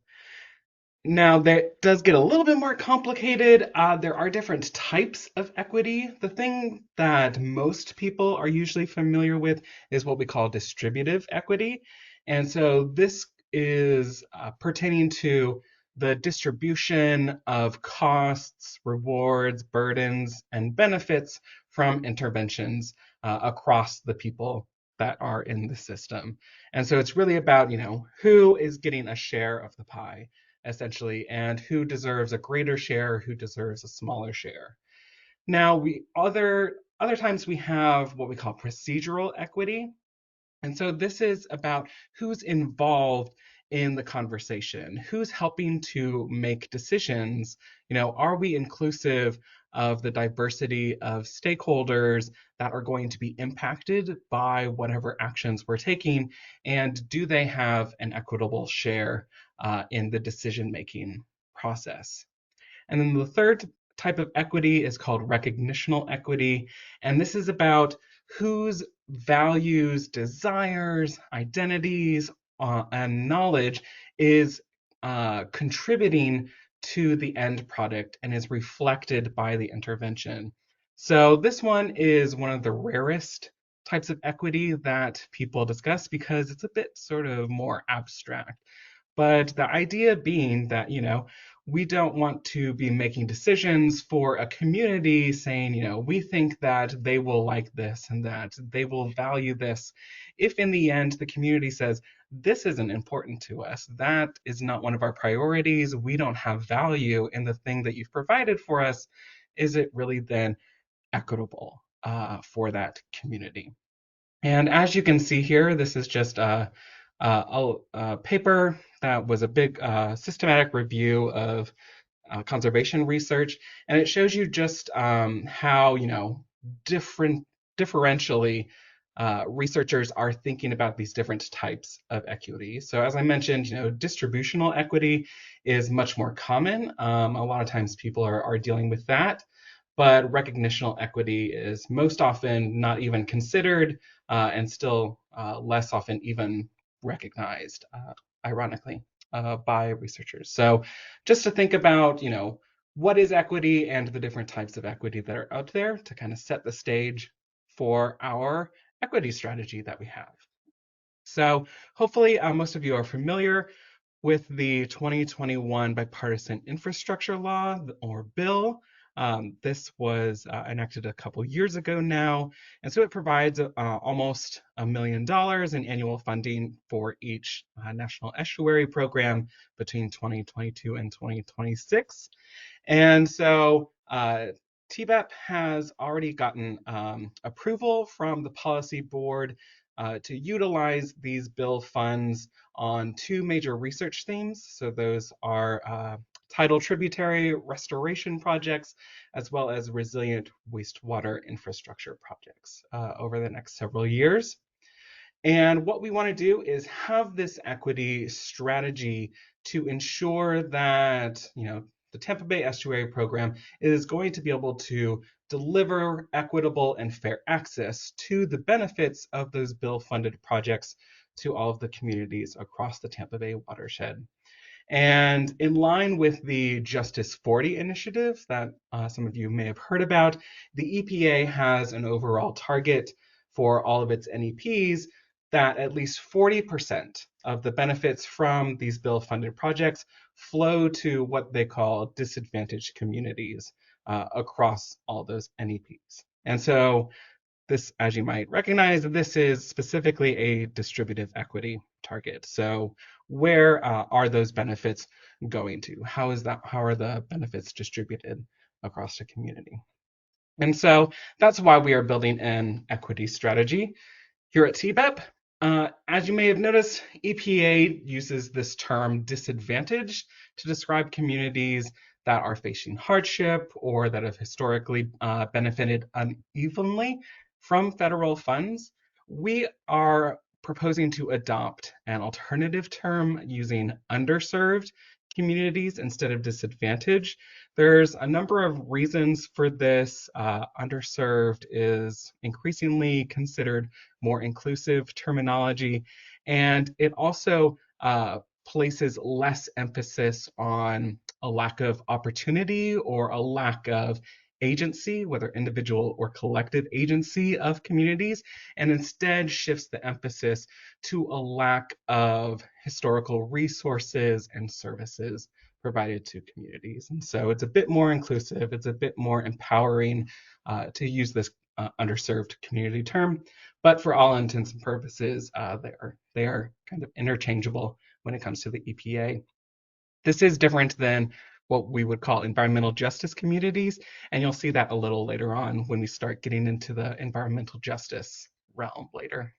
now that does get a little bit more complicated. There are different types of equity. The thing that most people are usually familiar with is what we call distributive equity. And so this is pertaining to the distribution of costs, rewards, burdens, and benefits from interventions across the people that are in the system. And so it's really about, who is getting a share of the pie, essentially, and who deserves a greater share, who deserves a smaller share. Now, other Other times we have what we call procedural equity. And so this is about who's involved in the conversation, who's helping to make decisions. Are we inclusive of the diversity of stakeholders that are going to be impacted by whatever actions we're taking? And do they have an equitable share in the decision-making process? And then the third type of equity is called recognitional equity. And this is about whose values, desires, identities, and knowledge is contributing to the end product and is reflected by the intervention. So this one is one of the rarest types of equity that people discuss because it's a bit sort of more abstract. But the idea being that, we don't want to be making decisions for a community saying, we think that they will like this and that they will value this. If in the end the community says, this isn't important to us, that is not one of our priorities, we don't have value in the thing that you've provided for us, is it really then equitable for that community? And as you can see here, this is just a paper that was a big systematic review of conservation research, and it shows you just how differentially researchers are thinking about these different types of equity. So as I mentioned, distributional equity is much more common. A lot of times people are dealing with that, but recognitional equity is most often not even considered and still less often even recognized, ironically, by researchers. So just to think about, what is equity and the different types of equity that are out there to kind of set the stage for our equity strategy that we have. So hopefully most of you are familiar with the 2021 Bipartisan Infrastructure Law, or bill. This was enacted a couple years ago now, and so it provides almost $1 million in annual funding for each national estuary program between 2022 and 2026. And so TBEP has already gotten approval from the policy board to utilize these bill funds on two major research themes. So those are tidal tributary restoration projects, as well as resilient wastewater infrastructure projects over the next several years. And what we want to do is have this equity strategy to ensure that, the Tampa Bay Estuary Program is going to be able to deliver equitable and fair access to the benefits of those bill-funded projects to all of the communities across the Tampa Bay watershed. And in line with the Justice 40 initiative that some of you may have heard about, the EPA has an overall target for all of its NEPs that at least 40% of the benefits from these bill-funded projects flow to what they call disadvantaged communities across all those NEPs. And so this, as you might recognize, this is specifically a distributive equity target. So where are those benefits going to? How are the benefits distributed across the community? And so that's why we are building an equity strategy here at TBEP. As you may have noticed, EPA uses this term disadvantaged to describe communities that are facing hardship or that have historically benefited unevenly from federal funds. We are proposing to adopt an alternative term using underserved communities instead of disadvantaged. There's a number of reasons for this. Underserved is increasingly considered more inclusive terminology, and it also places less emphasis on a lack of opportunity or a lack of agency, whether individual or collective agency of communities, and instead shifts the emphasis to a lack of historical resources and services provided to communities. And so it's a bit more inclusive, it's a bit more empowering to use this underserved community term, but for all intents and purposes, they are kind of interchangeable when it comes to the EPA. This is different than what we would call environmental justice communities, and you'll see that a little later on when we start getting into the environmental justice realm later.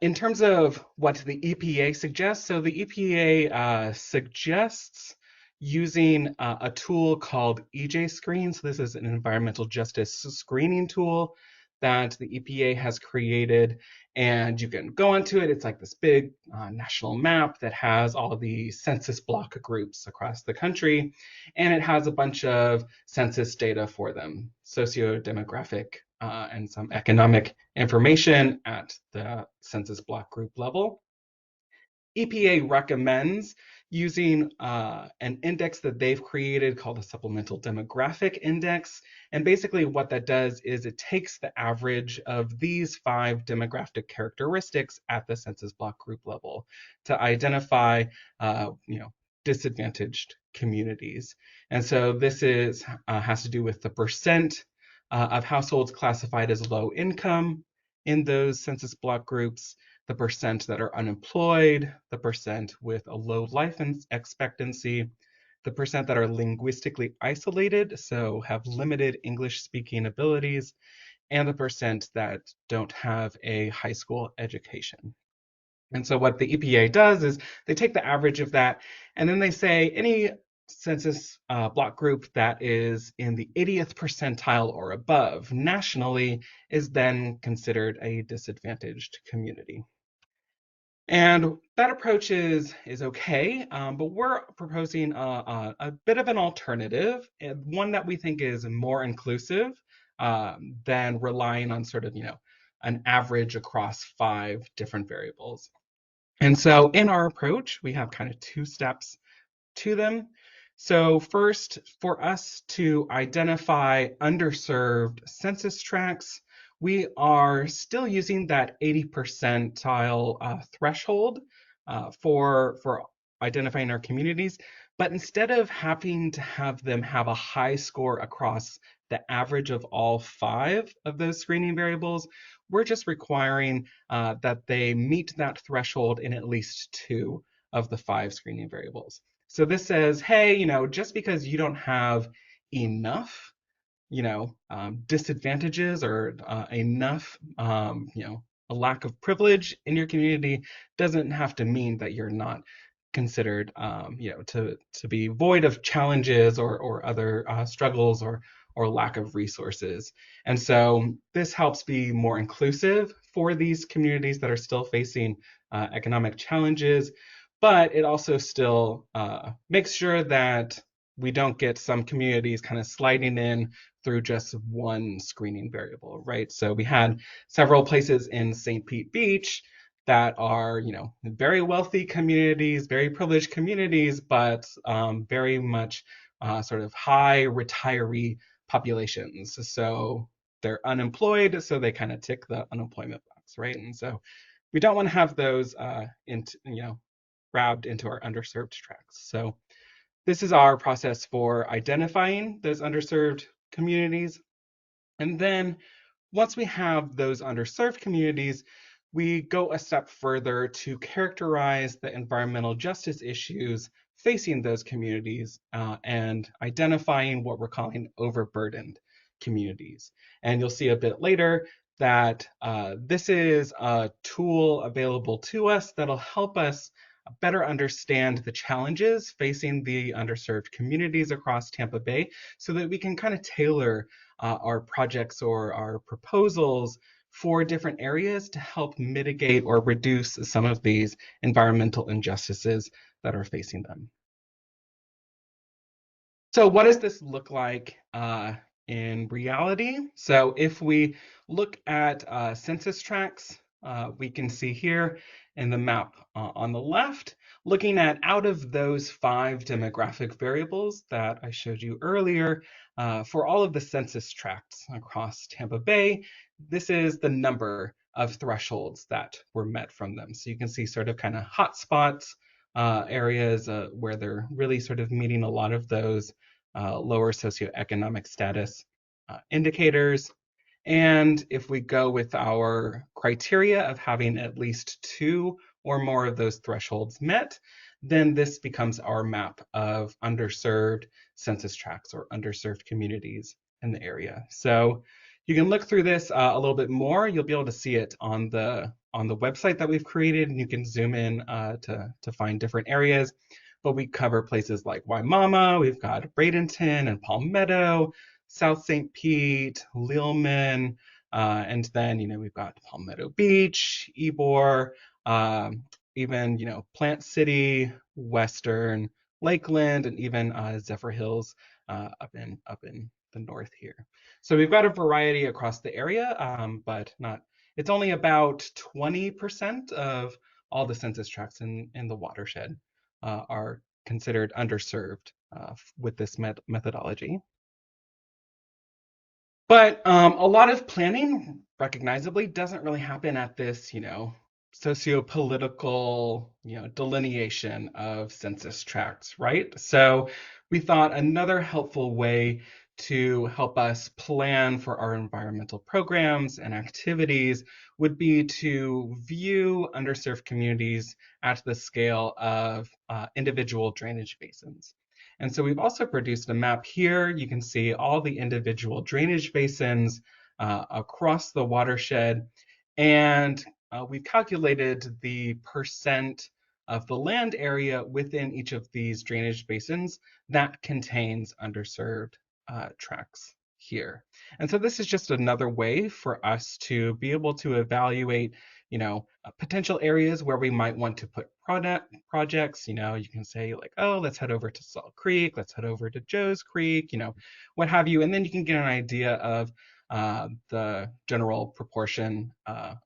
In terms of what the EPA suggests, so the EPA suggests using a tool called EJ Screen. So this is an environmental justice screening tool that the EPA has created, and you can go onto it. It's like this big national map that has all of the census block groups across the country, and it has a bunch of census data for them, socio-demographic and some economic information at the census block group level. EPA recommends using an index that they've created called a supplemental demographic index. And basically what that does is it takes the average of these 5 demographic characteristics at the census block group level to identify disadvantaged communities. And so this is has to do with the percent of households classified as low income in those census block groups, the percent that are unemployed, the percent with a low life expectancy, the percent that are linguistically isolated, so have limited English speaking abilities, and the percent that don't have a high school education. And so what the EPA does is they take the average of that, and then they say any census block group that is in the 80th percentile or above nationally is then considered a disadvantaged community. And that approach is okay, but we're proposing a bit of an alternative, one that we think is more inclusive than relying on sort of, an average across 5 different variables. And so in our approach, we have kind of 2 steps to them. So first, for us to identify underserved census tracts, we are still using that 80 percentile threshold for identifying our communities, but instead of having to have them have a high score across the average of all 5 of those screening variables, we're just requiring that they meet that threshold in at least 2 of the 5 screening variables. So this says, hey, just because you don't have enough disadvantages or enough, a lack of privilege in your community doesn't have to mean that you're not considered, to be void of challenges or other struggles or lack of resources. And so this helps be more inclusive for these communities that are still facing economic challenges, but it also still makes sure that we don't get some communities kind of sliding in through just one screening variable, right? So we had several places in St. Pete Beach that are, very wealthy communities, very privileged communities, but very much sort of high retiree populations. So they're unemployed, so they kind of tick the unemployment box, right? And so we don't want to have those grabbed into our underserved tracts. So this is our process for identifying those underserved communities. And then once we have those underserved communities, we go a step further to characterize the environmental justice issues facing those communities and identifying what we're calling overburdened communities. And you'll see a bit later that this is a tool available to us that'll help us better understand the challenges facing the underserved communities across Tampa Bay so that we can kind of tailor our projects or our proposals for different areas to help mitigate or reduce some of these environmental injustices that are facing them. So what does this look like in reality? So if we look at census tracts, we can see here in the map on the left, looking at out of those 5 demographic variables that I showed you earlier, for all of the census tracts across Tampa Bay, this is the number of thresholds that were met from them. So you can see sort of kind of hot spots, areas where they're really sort of meeting a lot of those lower socioeconomic status indicators. And if we go with our criteria of having at least 2 or more of those thresholds met, then this becomes our map of underserved census tracts or underserved communities in the area. So you can look through this a little bit more. You'll be able to see it on the website that we've created, and you can zoom in to find different areas. But we cover places like Waimama, we've got Bradenton and Palmetto, South St. Pete, Leelman, and then, we've got Palmetto Beach, Ybor, even, Plant City, Western, Lakeland, and even Zephyr Hills up in the north here. So we've got a variety across the area, but it's only about 20% of all the census tracts in the watershed are considered underserved with this methodology. But a lot of planning, recognizably, doesn't really happen at this, socio-political, delineation of census tracts, right? So we thought another helpful way to help us plan for our environmental programs and activities would be to view underserved communities at the scale of individual drainage basins. And so we've also produced a map here. You can see all the individual drainage basins across the watershed. And we've calculated the percent of the land area within each of these drainage basins that contains underserved tracts here. And so this is just another way for us to be able to evaluate potential areas where we might want to put projects. You can say like, oh, let's head over to Salt Creek, let's head over to Joe's Creek, what have you. And then you can get an idea of the general proportion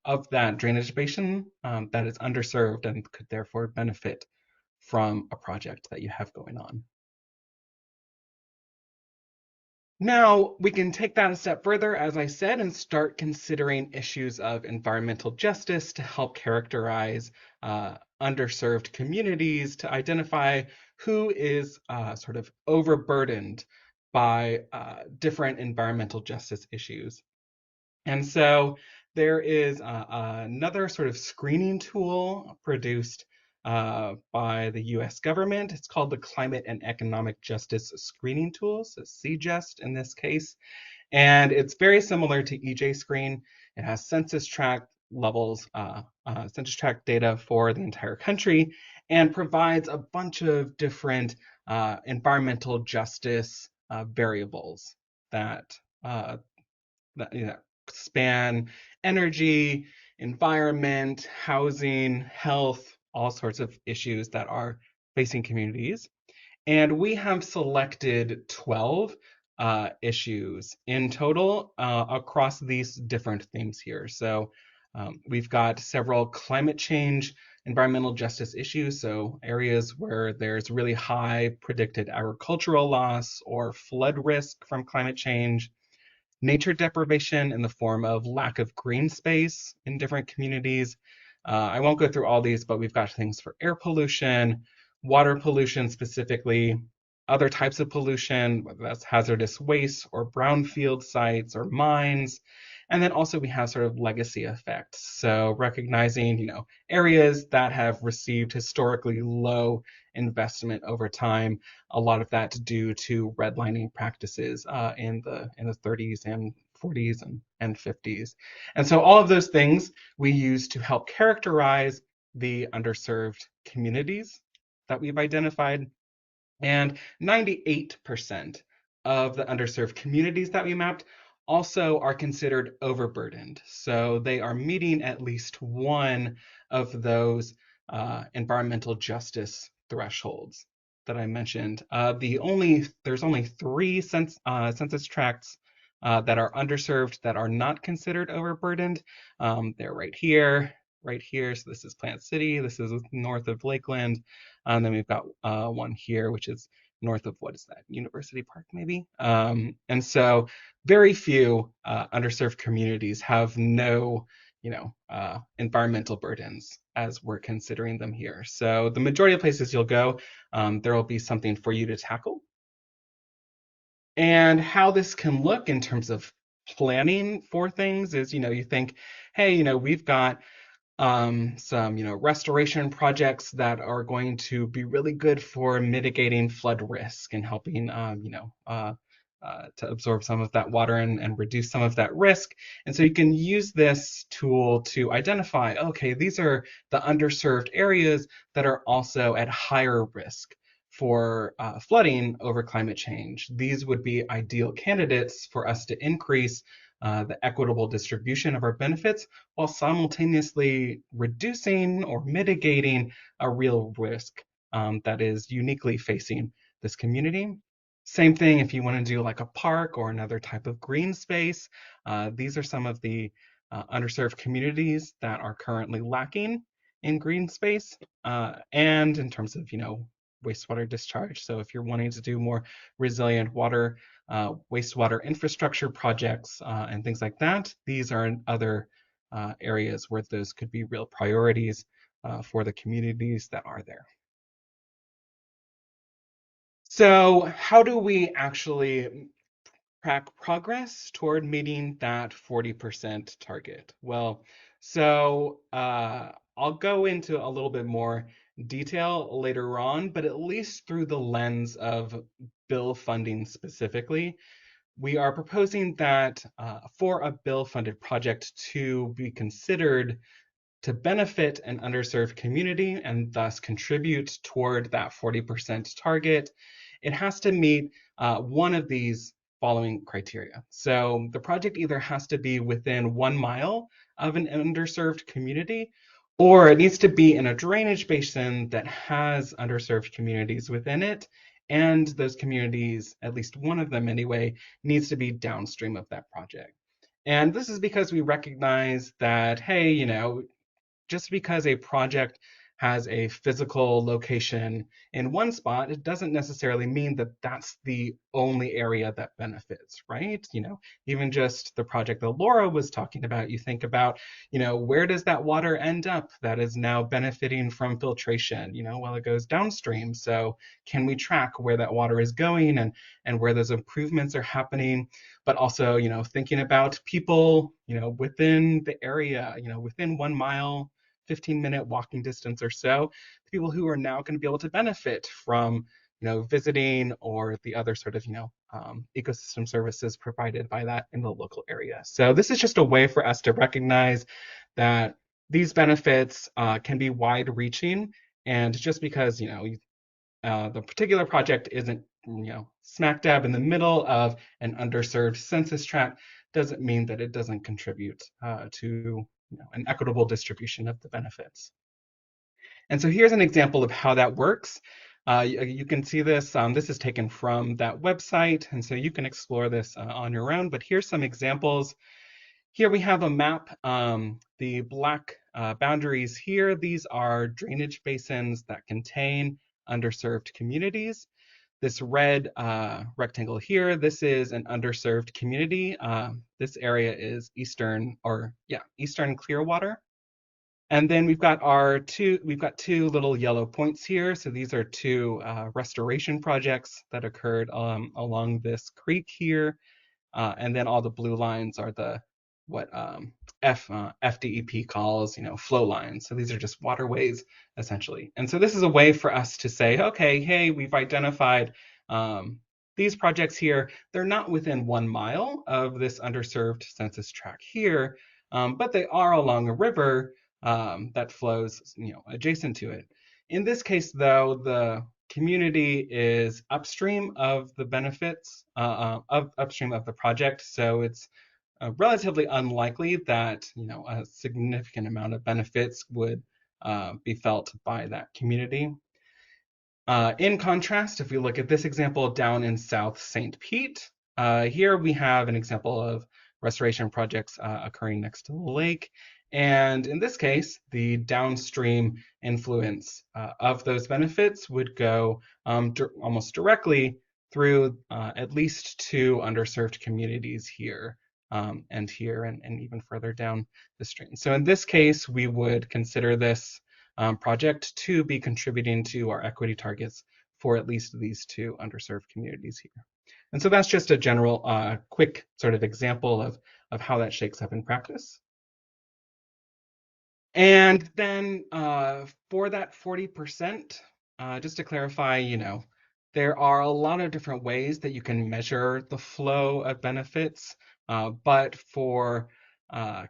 of that drainage basin that is underserved and could therefore benefit from a project that you have going on. Now, we can take that a step further, as I said, and start considering issues of environmental justice to help characterize underserved communities, to identify who is sort of overburdened by different environmental justice issues. And so there is another sort of screening tool produced by the US government. It's called the Climate and Economic Justice Screening Tool, so CJEST in this case. And it's very similar to EJ Screen. It has census tract levels, census tract data for the entire country, and provides a bunch of different environmental justice variables that span energy, environment, housing, health, all sorts of issues that are facing communities. And we have selected 12 issues in total across these different themes here. So we've got several climate change, environmental justice issues, so areas where there's really high predicted agricultural loss or flood risk from climate change, nature deprivation in the form of lack of green space in different communities. I won't go through all these, but we've got things for air pollution, water pollution specifically, other types of pollution, whether that's hazardous waste or brownfield sites or mines. And then also we have sort of legacy effects. So recognizing, areas that have received historically low investment over time, a lot of that due to redlining practices in the 30s and 40s and 50s. And so all of those things we use to help characterize the underserved communities that we've identified. And 98% of the underserved communities that we mapped also are considered overburdened. So they are meeting at least one of those environmental justice thresholds that I mentioned. There's only 3 census tracts that are underserved that are not considered overburdened. They're right here. So this is Plant City. This is north of Lakeland. And then we've got one here, which is north of, what is that, University Park maybe? And so very few underserved communities have no, environmental burdens as we're considering them here. So the majority of places you'll go, there will be something for you to tackle. And how this can look in terms of planning for things is, you think, hey, we've got some, restoration projects that are going to be really good for mitigating flood risk and helping, to absorb some of that water and reduce some of that risk. And so you can use this tool to identify, okay, these are the underserved areas that are also at higher risk for flooding over climate change. These would be ideal candidates for us to increase the equitable distribution of our benefits while simultaneously reducing or mitigating a real risk that is uniquely facing this community. Same thing if you want to do like a park or another type of green space. These are some of the underserved communities that are currently lacking in green space and in terms of, wastewater discharge. So if you're wanting to do more resilient water, wastewater infrastructure projects and things like that, these are other areas where those could be real priorities for the communities that are there. So how do we actually track progress toward meeting that 40% target? Well, so I'll go into a little bit more detail later on, but at least through the lens of bill funding specifically, we are proposing that for a bill-funded project to be considered to benefit an underserved community and thus contribute toward that 40% target, it has to meet one of these following criteria. So the project either has to be within 1 mile of an underserved community, or it needs to be in a drainage basin that has underserved communities within it, and those communities, at least one of them anyway, needs to be downstream of that project. And this is because we recognize that, hey, just because a project has a physical location in one spot, it doesn't necessarily mean that that's the only area that benefits, right? Even just the project that Laura was talking about, you think about, where does that water end up that is now benefiting from filtration? Well, it goes downstream. So can we track where that water is going and where those improvements are happening? But also, thinking about people, within the area, within 1 mile, 15-minute walking distance or so, people who are now going to be able to benefit from, visiting or the other sort of, ecosystem services provided by that in the local area. So this is just a way for us to recognize that these benefits can be wide-reaching, and just because, the particular project isn't, smack dab in the middle of an underserved census tract doesn't mean that it doesn't contribute to an equitable distribution of the benefits. And so here's an example of how that works. You can see this. This is taken from that website, and so you can explore this on your own. But here's some examples. Here we have a map. The black boundaries here, these are drainage basins that contain underserved communities. This red rectangle here, this is an underserved community. This area is Eastern Clearwater. And then we've got two little yellow points here. So these are two restoration projects that occurred along this creek here. And then all the blue lines are what FDEP calls, flow lines. So these are just waterways, essentially. And so this is a way for us to say, okay, hey, we've identified these projects here. They're not within 1 mile of this underserved census tract here, but they are along a river that flows, adjacent to it. In this case, though, the community is upstream of the benefits, upstream of the project, so it's relatively unlikely that a significant amount of benefits would be felt by that community. In contrast, if we look at this example down in South St. Pete, here we have an example of restoration projects occurring next to the lake. And in this case, the downstream influence of those benefits would go almost directly through at least 2 underserved communities here. And here and even further down the stream. So in this case, we would consider this project to be contributing to our equity targets for at least these 2 underserved communities here. And so that's just a general quick sort of example of how that shakes up in practice. And then for that 40%, just to clarify, there are a lot of different ways that you can measure the flow of benefits, but for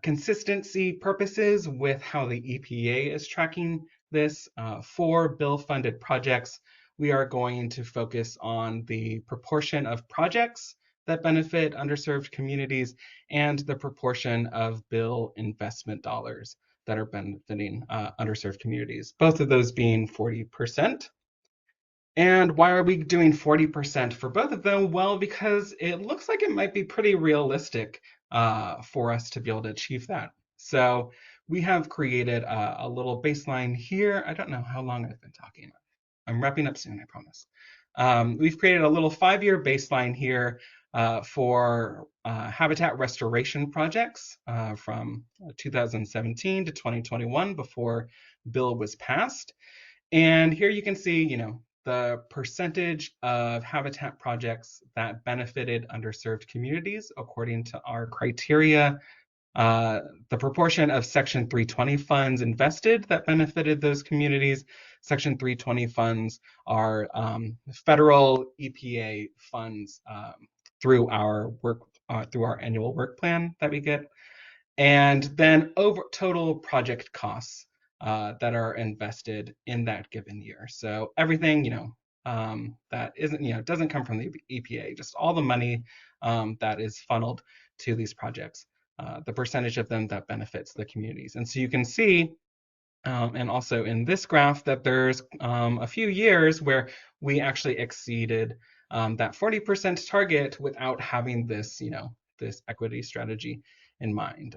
consistency purposes with how the EPA is tracking this, for bill-funded projects, we are going to focus on the proportion of projects that benefit underserved communities and the proportion of bill investment dollars that are benefiting underserved communities, both of those being 40%. And why are we doing 40% for both of them? Well, because it looks like it might be pretty realistic for us to be able to achieve that. So we have created a little baseline here. I don't know how long I've been talking. I'm wrapping up soon, I promise. We've created a little 5-year baseline here for habitat restoration projects from 2017 to 2021 before bill was passed. And here you can see, the percentage of habitat projects that benefited underserved communities according to our criteria. The proportion of Section 320 funds invested that benefited those communities. Section 320 funds are federal EPA funds through our annual work plan that we get, and then over total project costs that are invested in that given year. So everything that isn't doesn't come from the EPA, just all the money that is funneled to these projects. The percentage of them that benefits the communities. And so you can see, and also in this graph, that there's a few years where we actually exceeded that 40% target without having this, this equity strategy in mind.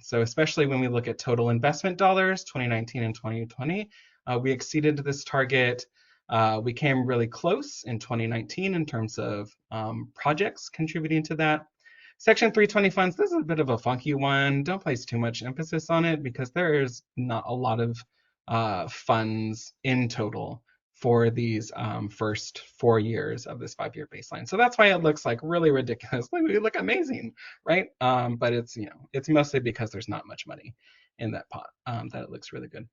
So especially when we look at total investment dollars, 2019 and 2020, we exceeded this target. We came really close in 2019 in terms of projects contributing to that. Section 320 funds, this is a bit of a funky one. Don't place too much emphasis on it because there's not a lot of funds in total for these first 4 years of this 5-year baseline. So that's why it looks like really ridiculous. We look amazing, right? But it's mostly because there's not much money in that pot that it looks really good.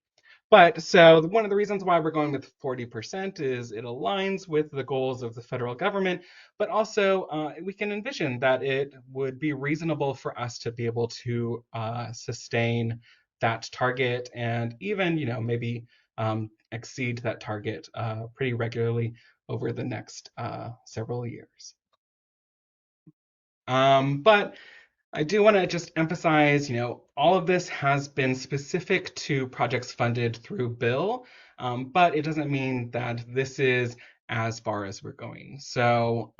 But so one of the reasons why we're going with 40% is it aligns with the goals of the federal government, but also we can envision that it would be reasonable for us to be able to sustain that target and even, maybe exceed that target pretty regularly over the next several years. But I do want to just emphasize, all of this has been specific to projects funded through bill, but it doesn't mean that this is as far as we're going. So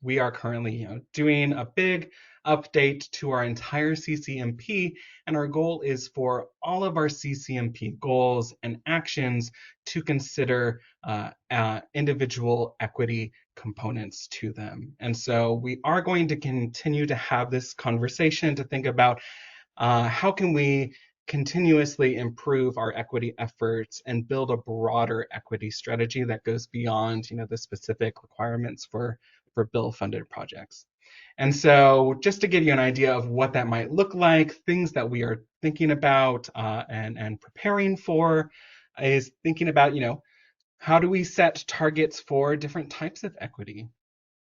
we are currently, doing a big update to our entire CCMP, and our goal is for all of our CCMP goals and actions to consider individual equity components to them. And so we are going to continue to have this conversation to think about how can we continuously improve our equity efforts and build a broader equity strategy that goes beyond, the specific requirements for bill-funded projects. And so just to give you an idea of what that might look like, things that we are thinking about and preparing for is thinking about, how do we set targets for different types of equity?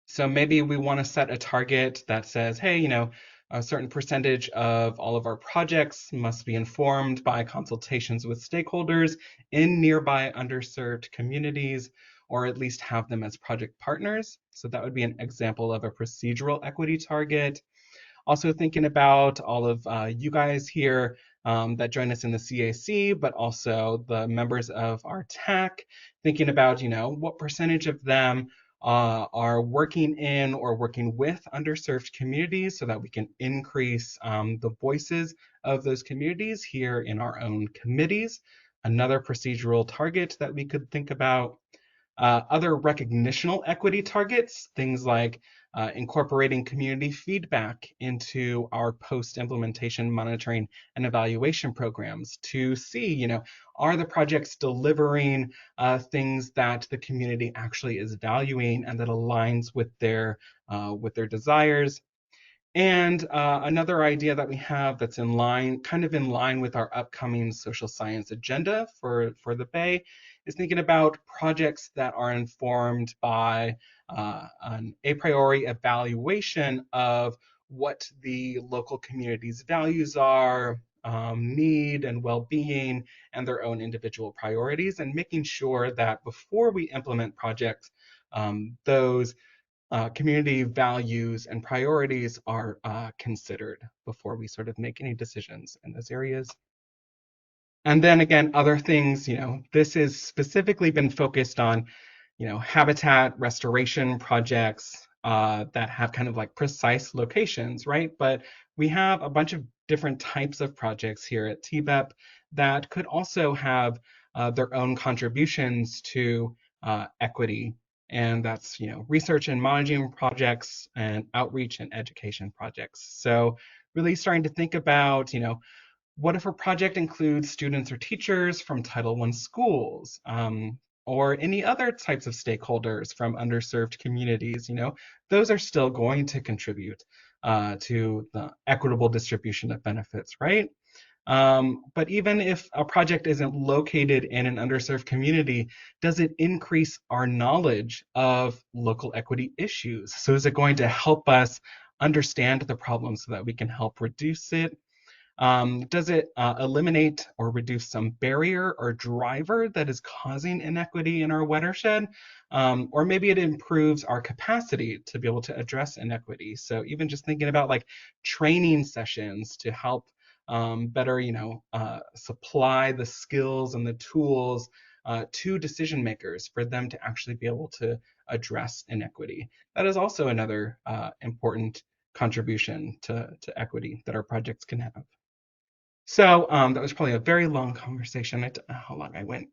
So maybe we want to set a target that says, hey, a certain percentage of all of our projects must be informed by consultations with stakeholders in nearby underserved communities, or at least have them as project partners. So that would be an example of a procedural equity target. Also thinking about all of you guys here that join us in the CAC, but also the members of our TAC, thinking about, what percentage of them are working in or working with underserved communities so that we can increase the voices of those communities here in our own committees. Another procedural target that we could think about. Other recognitional equity targets, things like incorporating community feedback into our post-implementation monitoring and evaluation programs to see, are the projects delivering things that the community actually is valuing and that aligns with their desires. And another idea that we have that's in line, kind of in line with our upcoming social science agenda for the Bay, is thinking about projects that are informed by an a priori evaluation of what the local community's values are, need and well-being, and their own individual priorities, and making sure that before we implement projects, those community values and priorities are considered before we sort of make any decisions in those areas. And then again, other things, this has specifically been focused on, habitat restoration projects that have kind of like precise locations, right? But we have a bunch of different types of projects here at TBEP that could also have their own contributions to equity. And that's, research and monitoring projects and outreach and education projects. So really starting to think about, what if a project includes students or teachers from Title I schools, or any other types of stakeholders from underserved communities? Those are still going to contribute to the equitable distribution of benefits, right? But even if a project isn't located in an underserved community, does it increase our knowledge of local equity issues? So is it going to help us understand the problem so that we can help reduce it? Does it eliminate or reduce some barrier or driver that is causing inequity in our watershed? Or maybe it improves our capacity to be able to address inequity. So even just thinking about like training sessions to help better, supply the skills and the tools to decision makers for them to actually be able to address inequity. That is also another important contribution to equity that our projects can have. So that was probably a very long conversation. I don't know how long I went,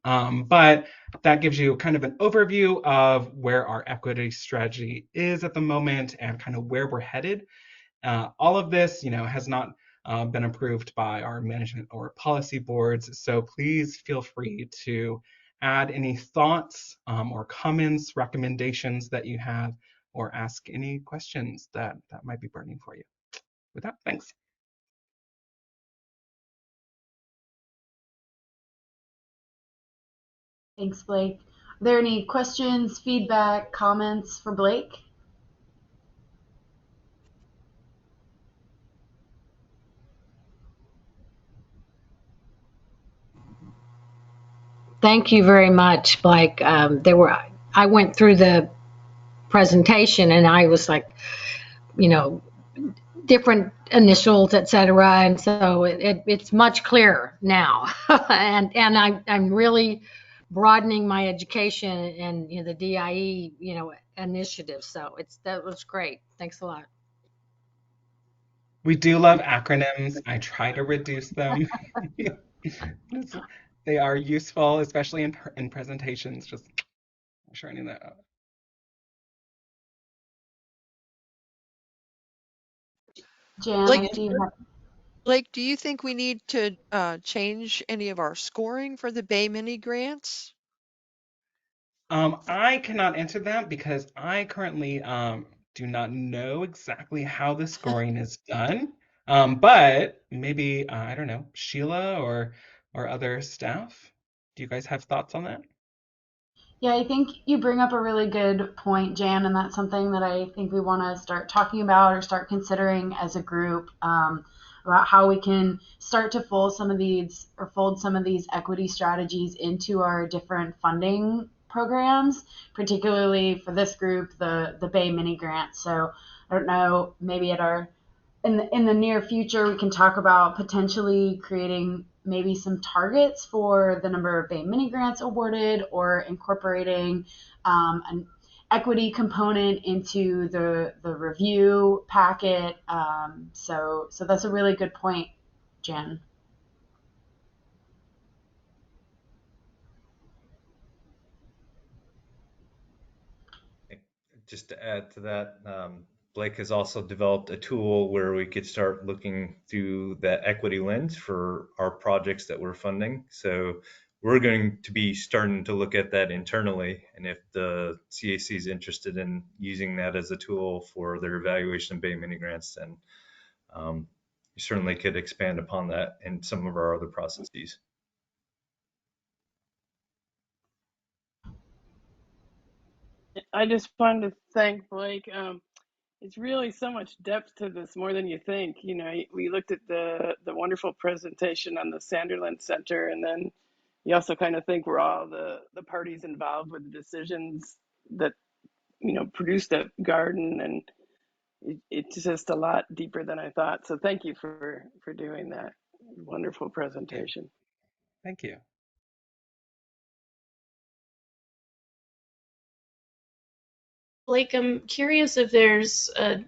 but that gives you kind of an overview of where our equity strategy is at the moment and kind of where we're headed. All of this, has not been approved by our management or policy boards. So please feel free to add any thoughts or comments, recommendations that you have, or ask any questions that might be burning for you. With that, thanks. Thanks, Blake. Are there any questions, feedback, comments for Blake? Thank you very much, Blake. I went through the presentation and I was like, different initials, et cetera. And so it's much clearer now. and I'm really broadening my education and the DIE, initiative. So that was great. Thanks a lot. We do love acronyms. I try to reduce them. They are useful, especially in presentations, just sharing that out. Jan, Blake, do you think we need to change any of our scoring for the Bay Mini grants? I cannot answer that because I currently do not know exactly how the scoring is done. But maybe, I don't know, Sheila or other staff, do you guys have thoughts on that? Yeah, I think you bring up a really good point, Jan, and that's something that I think we want to start talking about or start considering as a group, about how we can start to fold some of these equity strategies into our different funding programs, particularly for this group, the Bay Mini Grant. So I don't know, maybe in the near future, we can talk about potentially creating maybe some targets for the number of Bay Mini Grants awarded, or incorporating an equity component into the review packet. So that's a really good point, Jen. Just to add to that, Blake has also developed a tool where we could start looking through that equity lens for our projects that we're funding. So we're going to be starting to look at that internally. And if the CAC is interested in using that as a tool for their evaluation of Bay mini grants, then you certainly could expand upon that in some of our other processes. I just wanted to thank Blake. It's really so much depth to this, more than you think. You know, we looked at the wonderful presentation on the Sanderland Center, and then you also kind of think we're all the parties involved with the decisions that, you know, produced that garden, and it's just a lot deeper than I thought. So thank you for doing that wonderful presentation. Thank you. Blake, I'm curious if there's a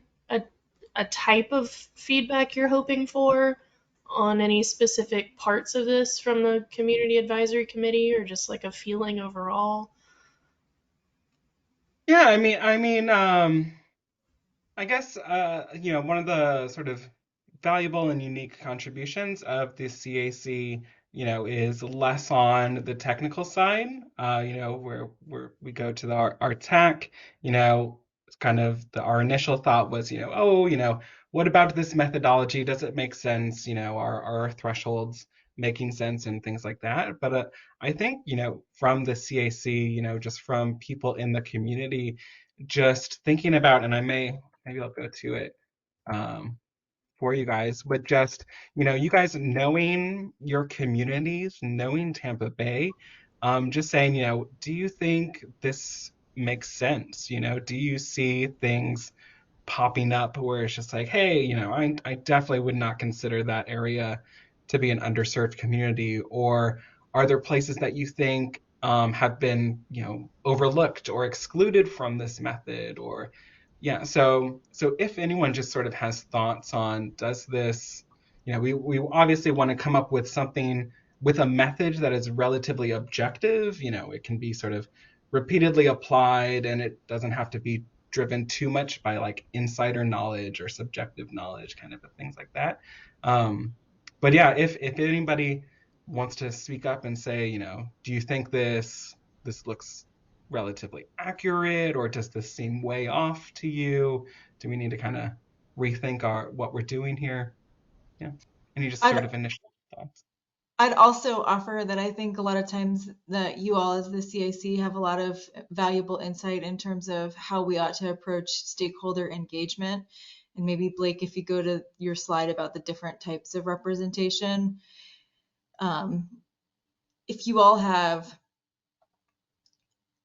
type of feedback you're hoping for on any specific parts of this from the Community Advisory Committee, or just like a feeling overall. Yeah, I guess you know, one of the sort of valuable and unique contributions of the CAC, you know, is less on the technical side. You know, where we go to our tech, you know, it's kind of our initial thought was, you know, oh, you know, what about this methodology? Does it make sense? You know, are thresholds making sense and things like that? But I think, you know, from the CAC, you know, just from people in the community, just thinking about, and maybe I'll go to it for you guys, but just, you know, you guys knowing your communities, knowing Tampa Bay, just saying, you know, do you think this makes sense? You know, do you see things popping up where it's just like, hey, you know, I definitely would not consider that area to be an underserved community? Or are there places that you think have been, you know, overlooked or excluded from this method? Or yeah, so if anyone just sort of has thoughts on, does this, you know, we obviously want to come up with something with a method that is relatively objective. You know, it can be sort of repeatedly applied, and it doesn't have to be driven too much by like insider knowledge or subjective knowledge, kind of things like that. But yeah, if anybody wants to speak up and say, you know, do you think this looks relatively accurate, or does this seem way off to you? Do we need to kind of rethink what we're doing here? Yeah. Any just sort of initial thoughts? I'd also offer that I think a lot of times that you all as the CAC have a lot of valuable insight in terms of how we ought to approach stakeholder engagement. And maybe Blake, if you go to your slide about the different types of representation, if you all have,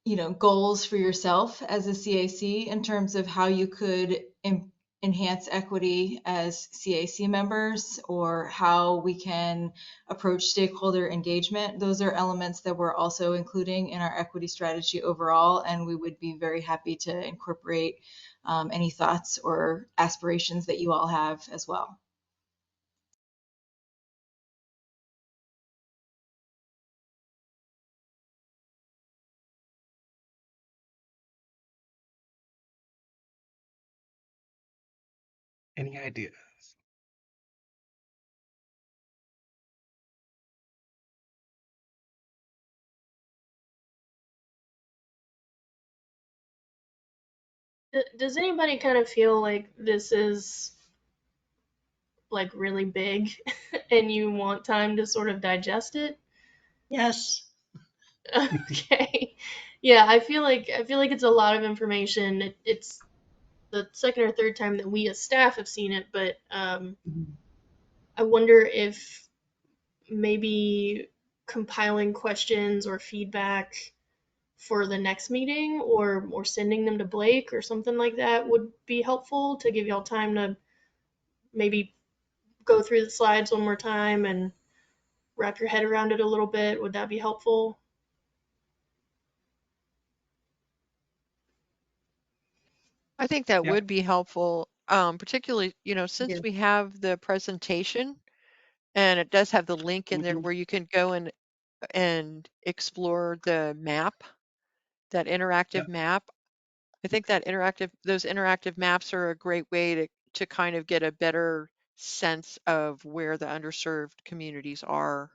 you know, goals for yourself as a CAC in terms of how you could enhance equity as CAC members, or how we can approach stakeholder engagement. Those are elements that we're also including in our equity strategy overall, and we would be very happy to incorporate any thoughts or aspirations that you all have as well. Any ideas? Does anybody kind of feel like this is like really big and you want time to sort of digest it? Yes. Okay. Yeah, I feel like it's a lot of information. It's the second or third time that we as staff have seen it, but I wonder if maybe compiling questions or feedback for the next meeting, or sending them to Blake or something like that would be helpful to give y'all time to maybe go through the slides one more time and wrap your head around it a little bit. Would that be helpful? I think that Yeah. would be helpful, particularly, you know, since we have the presentation and it does have the link in there where you can go and explore the map, that interactive map. I think that those interactive maps are a great way to kind of get a better sense of where the underserved communities are.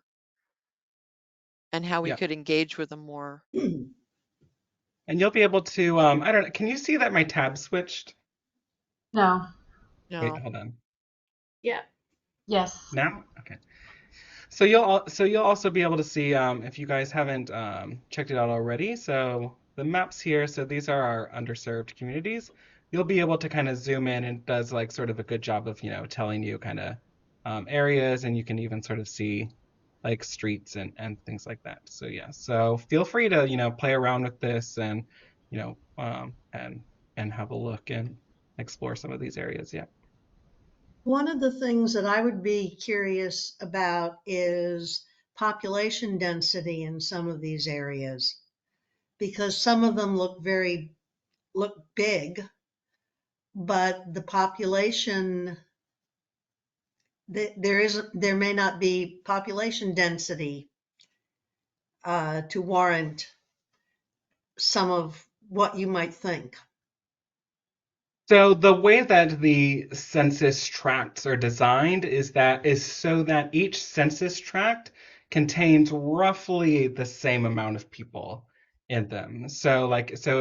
and how we Yeah. could engage with them more. And you'll be able to, I don't know, can you see that my tab switched? No. Wait, No. hold on. Yeah. Yes. Now? Okay. So you'll also be able to see if you guys haven't checked it out already. So the maps here, so these are our underserved communities. You'll be able to kind of zoom in, and it does like sort of a good job of, telling you kind of areas, and you can even sort of see like streets and things like that. So yeah, so feel free to, play around with this and, and have a look and explore some of these areas. Yeah. One of the things that I would be curious about is population density in some of these areas, because some of them look big, but the population, there may not be population density to warrant some of what you might think. So the way that the census tracts are designed is so that each census tract contains roughly the same amount of people in them. So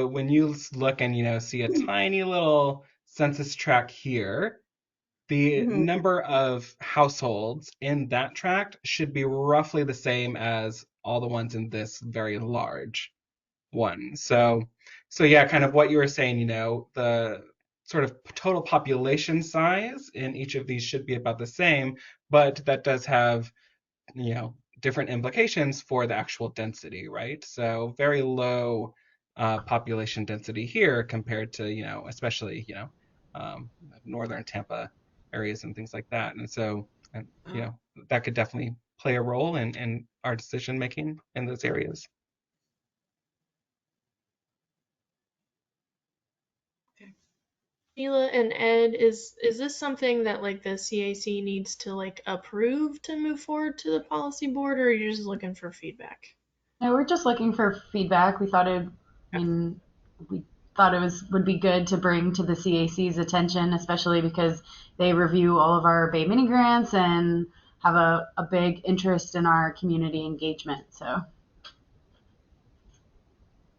when you look and see a tiny little census tract here, the number of households in that tract should be roughly the same as all the ones in this very large one. So yeah, kind of what you were saying, the sort of total population size in each of these should be about the same, but that does have, different implications for the actual density, right? So very low population density here compared to, especially, um, northern Tampa areas and things like that. And so, that could definitely play a role in our decision making in those areas. Sheila and Ed, is this something that like the CAC needs to like approve to move forward to the policy board, or are you just looking for feedback? No, we're just looking for feedback. We thought it would be good to bring to the CAC's attention, especially because they review all of our Bay Mini grants and have a big interest in our community engagement. So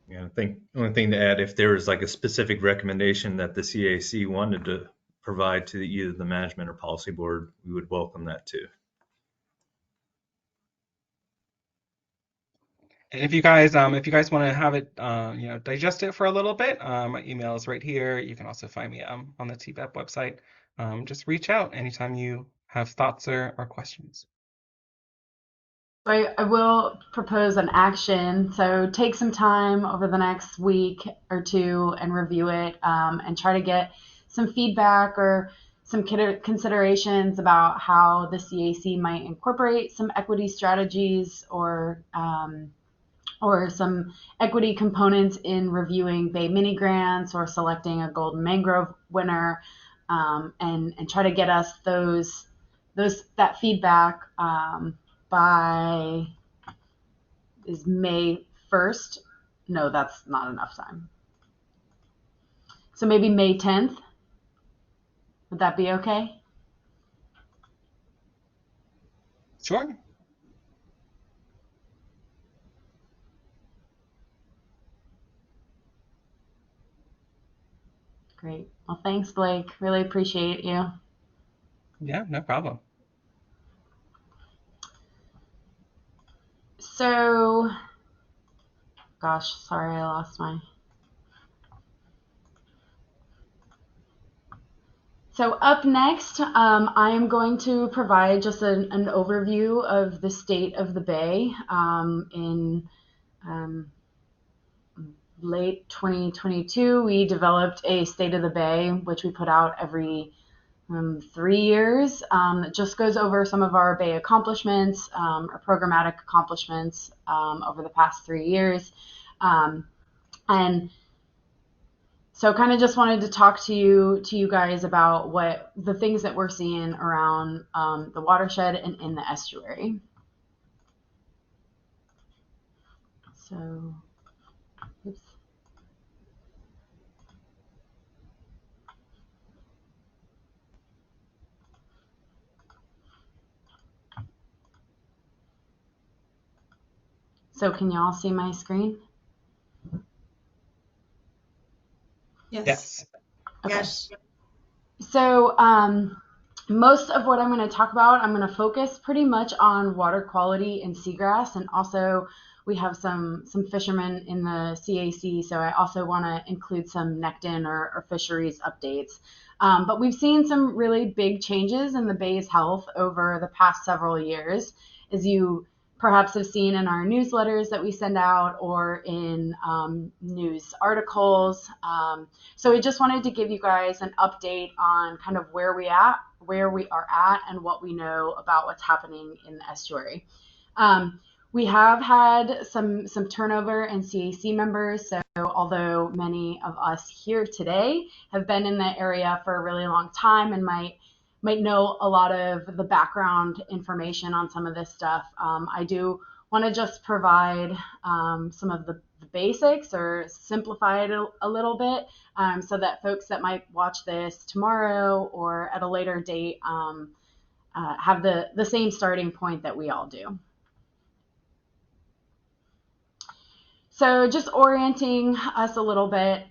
Yeah, I think the only thing to add, if there was like a specific recommendation that the CAC wanted to provide to either the management or policy board, we would welcome that too. And if you guys want to have it, digest it for a little bit, my email is right here. You can also find me on the TBEP website. Just reach out anytime you have thoughts or questions. I will propose an action. So take some time over the next week or two and review it, and try to get some feedback or some considerations about how the CAC might incorporate some equity strategies or some equity components in reviewing Bay Mini grants or selecting a Golden Mangrove winner, and try to get us that feedback by is May 1st. No, that's not enough time. So maybe May 10th. Would that be okay? Sure. Great. Well, thanks, Blake. Really appreciate you. Yeah, no problem. So, gosh, sorry, I lost my. So up next, I am going to provide just an overview of the state of the Bay in late 2022. We developed a State of the Bay, which we put out every 3 years. It just goes over some of our Bay accomplishments, our programmatic accomplishments over the past 3 years. And so kind of just wanted to talk to you guys about what the things that we're seeing around the watershed and in the estuary. So, oops. So can y'all see my screen? Yes. Okay. Yes. So most of what I'm going to talk about, I'm going to focus pretty much on water quality and seagrass, and also we have some fishermen in the CAC, so I also want to include some Nectin or fisheries updates. But we've seen some really big changes in the bay's health over the past several years, as you perhaps have seen in our newsletters that we send out or in news articles. So we just wanted to give you guys an update on kind of where we are at and what we know about what's happening in the estuary. We have had some turnover in CAC members, so although many of us here today have been in the area for a really long time and might know a lot of the background information on some of this stuff, I do want to just provide some of the basics or simplify it a little bit so that folks that might watch this tomorrow or at a later date have the same starting point that we all do. So just orienting us a little bit,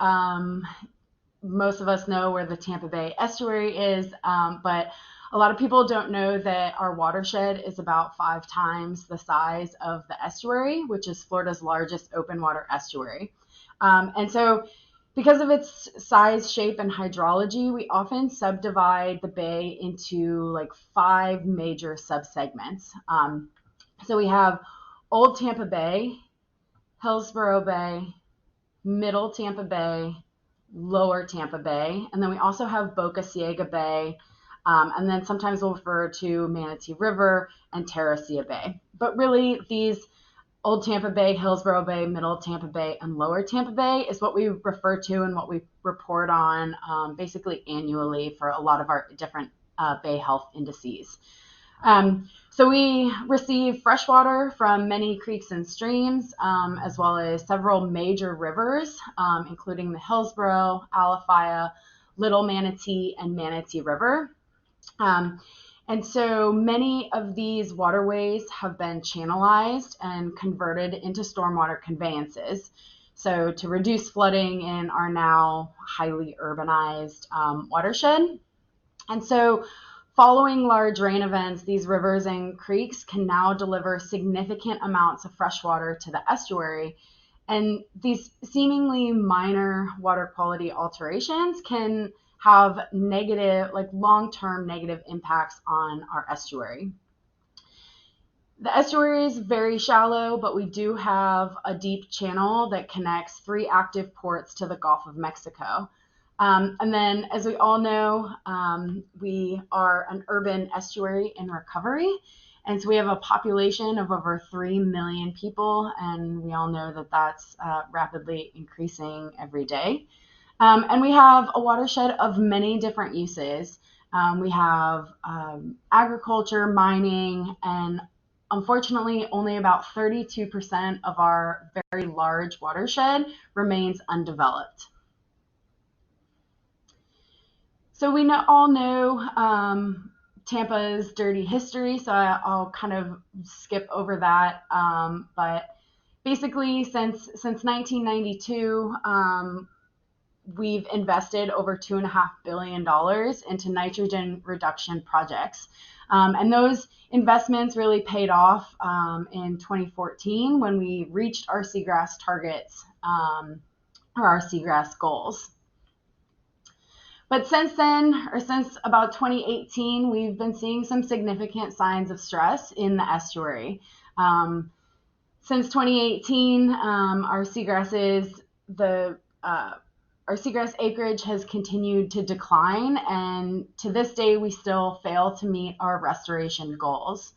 most of us know where the Tampa Bay estuary is, but a lot of people don't know that our watershed is about 5 times the size of the estuary, which is Florida's largest open water estuary. And so because of its size, shape, and hydrology, we often subdivide the bay into like 5 major subsegments. So we have Old Tampa Bay, Hillsborough Bay, Middle Tampa Bay, Lower Tampa Bay, and then we also have Boca Ciega Bay, and then sometimes we'll refer to Manatee River and Terracea Bay. But really, these Old Tampa Bay, Hillsborough Bay, Middle Tampa Bay, and Lower Tampa Bay is what we refer to and what we report on basically annually for a lot of our different bay health indices. So we receive fresh water from many creeks and streams, as well as several major rivers, including the Hillsborough, Alafia, Little Manatee, and Manatee River. And so many of these waterways have been channelized and converted into stormwater conveyances. So to reduce flooding in our now highly urbanized watershed. And so following large rain events, these rivers and creeks can now deliver significant amounts of fresh water to the estuary. And these seemingly minor water quality alterations can have negative, like long-term negative impacts on our estuary. The estuary is very shallow, but we do have a deep channel that connects 3 active ports to the Gulf of Mexico. And then, as we all know, we are an urban estuary in recovery. And so we have a population of over 3 million people, and we all know that that's rapidly increasing every day. And we have a watershed of many different uses. We have agriculture, mining, and unfortunately, only about 32% of our very large watershed remains undeveloped. So we all know Tampa's dirty history, so I'll kind of skip over that. But basically, since 1992, we've invested over $2.5 billion into nitrogen reduction projects. And those investments really paid off in 2014 when we reached our seagrass targets or our seagrass goals. But since then, or since about 2018, we've been seeing some significant signs of stress in the estuary. Since 2018, our seagrass acreage has continued to decline, and to this day, we still fail to meet our restoration goals.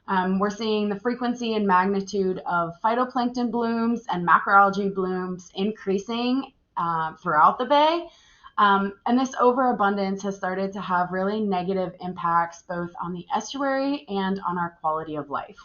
We're seeing the frequency and magnitude of phytoplankton blooms and macroalgae blooms increasing throughout the bay. And this overabundance has started to have really negative impacts both on the estuary and on our quality of life.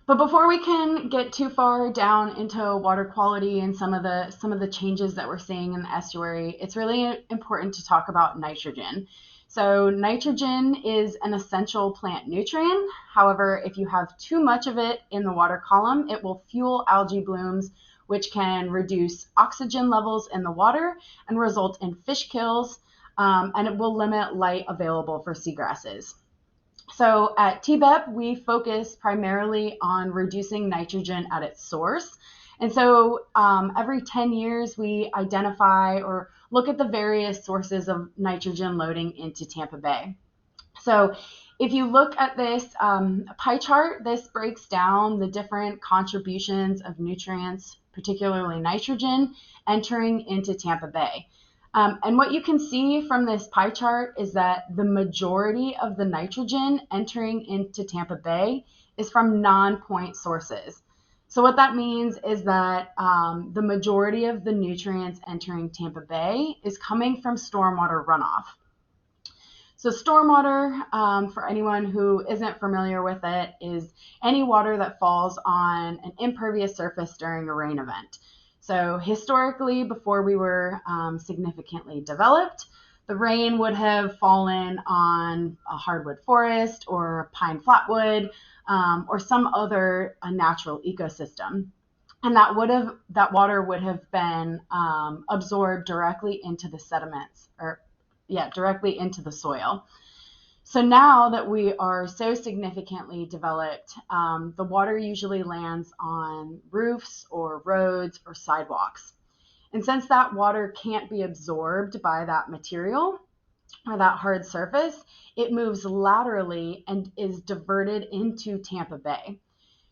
But before we can get too far down into water quality and some of the changes that we're seeing in the estuary, it's really important to talk about nitrogen. So nitrogen is an essential plant nutrient. However, if you have too much of it in the water column, it will fuel algae blooms, which can reduce oxygen levels in the water and result in fish kills, and it will limit light available for seagrasses. So at TBEP, we focus primarily on reducing nitrogen at its source. And so every 10 years, we identify or look at the various sources of nitrogen loading into Tampa Bay. So if you look at this pie chart, this breaks down the different contributions of nutrients, particularly nitrogen, entering into Tampa Bay. And what you can see from this pie chart is that the majority of the nitrogen entering into Tampa Bay is from non-point sources. So what that means is that the majority of the nutrients entering Tampa Bay is coming from stormwater runoff. So stormwater, for anyone who isn't familiar with it, is any water that falls on an impervious surface during a rain event. So historically, before we were significantly developed, the rain would have fallen on a hardwood forest or pine flatwood or some other natural ecosystem. And that water would have been absorbed directly into the sediments, directly into the soil. So now that we are so significantly developed, the water usually lands on roofs or roads or sidewalks. And since that water can't be absorbed by that material or that hard surface, it moves laterally and is diverted into Tampa Bay.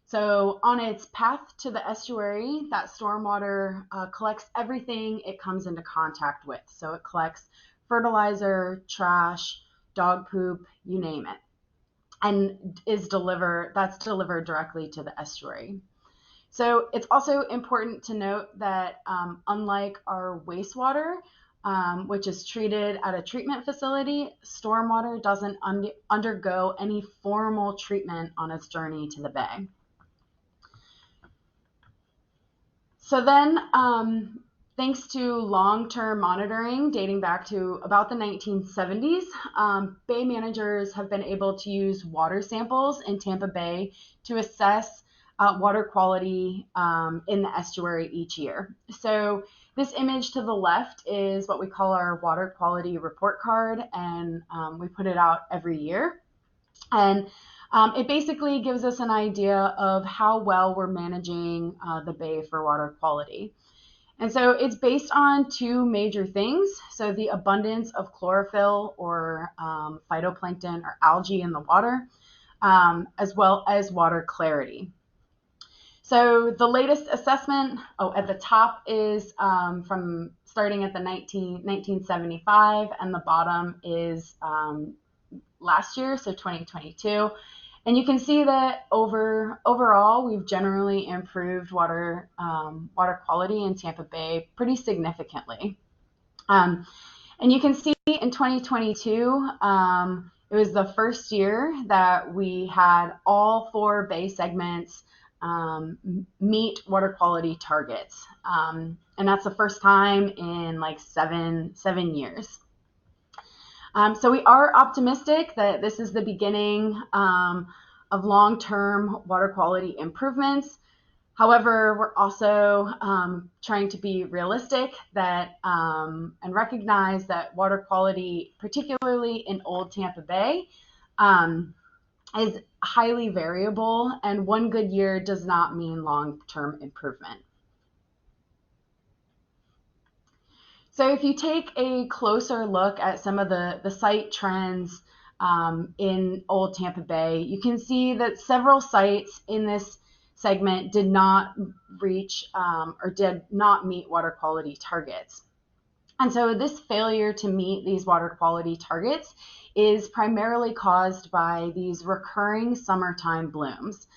So on its path to the estuary, that stormwater collects everything it comes into contact with. So it collects fertilizer, trash, dog poop, you name it, and that's delivered directly to the estuary. So it's also important to note that unlike our wastewater, which is treated at a treatment facility, stormwater doesn't undergo any formal treatment on its journey to the bay. So then, thanks to long-term monitoring dating back to about the 1970s, bay managers have been able to use water samples in Tampa Bay to assess water quality in the estuary each year. So this image to the left is what we call our water quality report card, and we put it out every year. And it basically gives us an idea of how well we're managing the bay for water quality. And so it's based on two major things. So the abundance of chlorophyll or phytoplankton or algae in the water, as well as water clarity. So the latest assessment, at the top is from starting at the 1975, and the bottom is last year, so 2022. And you can see that overall, we've generally improved water quality in Tampa Bay pretty significantly. And you can see in 2022, it was the first year that we had all 4 bay segments meet water quality targets. And that's the first time in like seven years. So we are optimistic that this is the beginning of long-term water quality improvements. However, we're also trying to be realistic that and recognize that water quality, particularly in Old Tampa Bay, is highly variable, and one good year does not mean long-term improvement. So if you take a closer look at some of the site trends in Old Tampa Bay, you can see that several sites in this segment did not reach or did not meet water quality targets. And so this failure to meet these water quality targets is primarily caused by these recurring summertime blooms.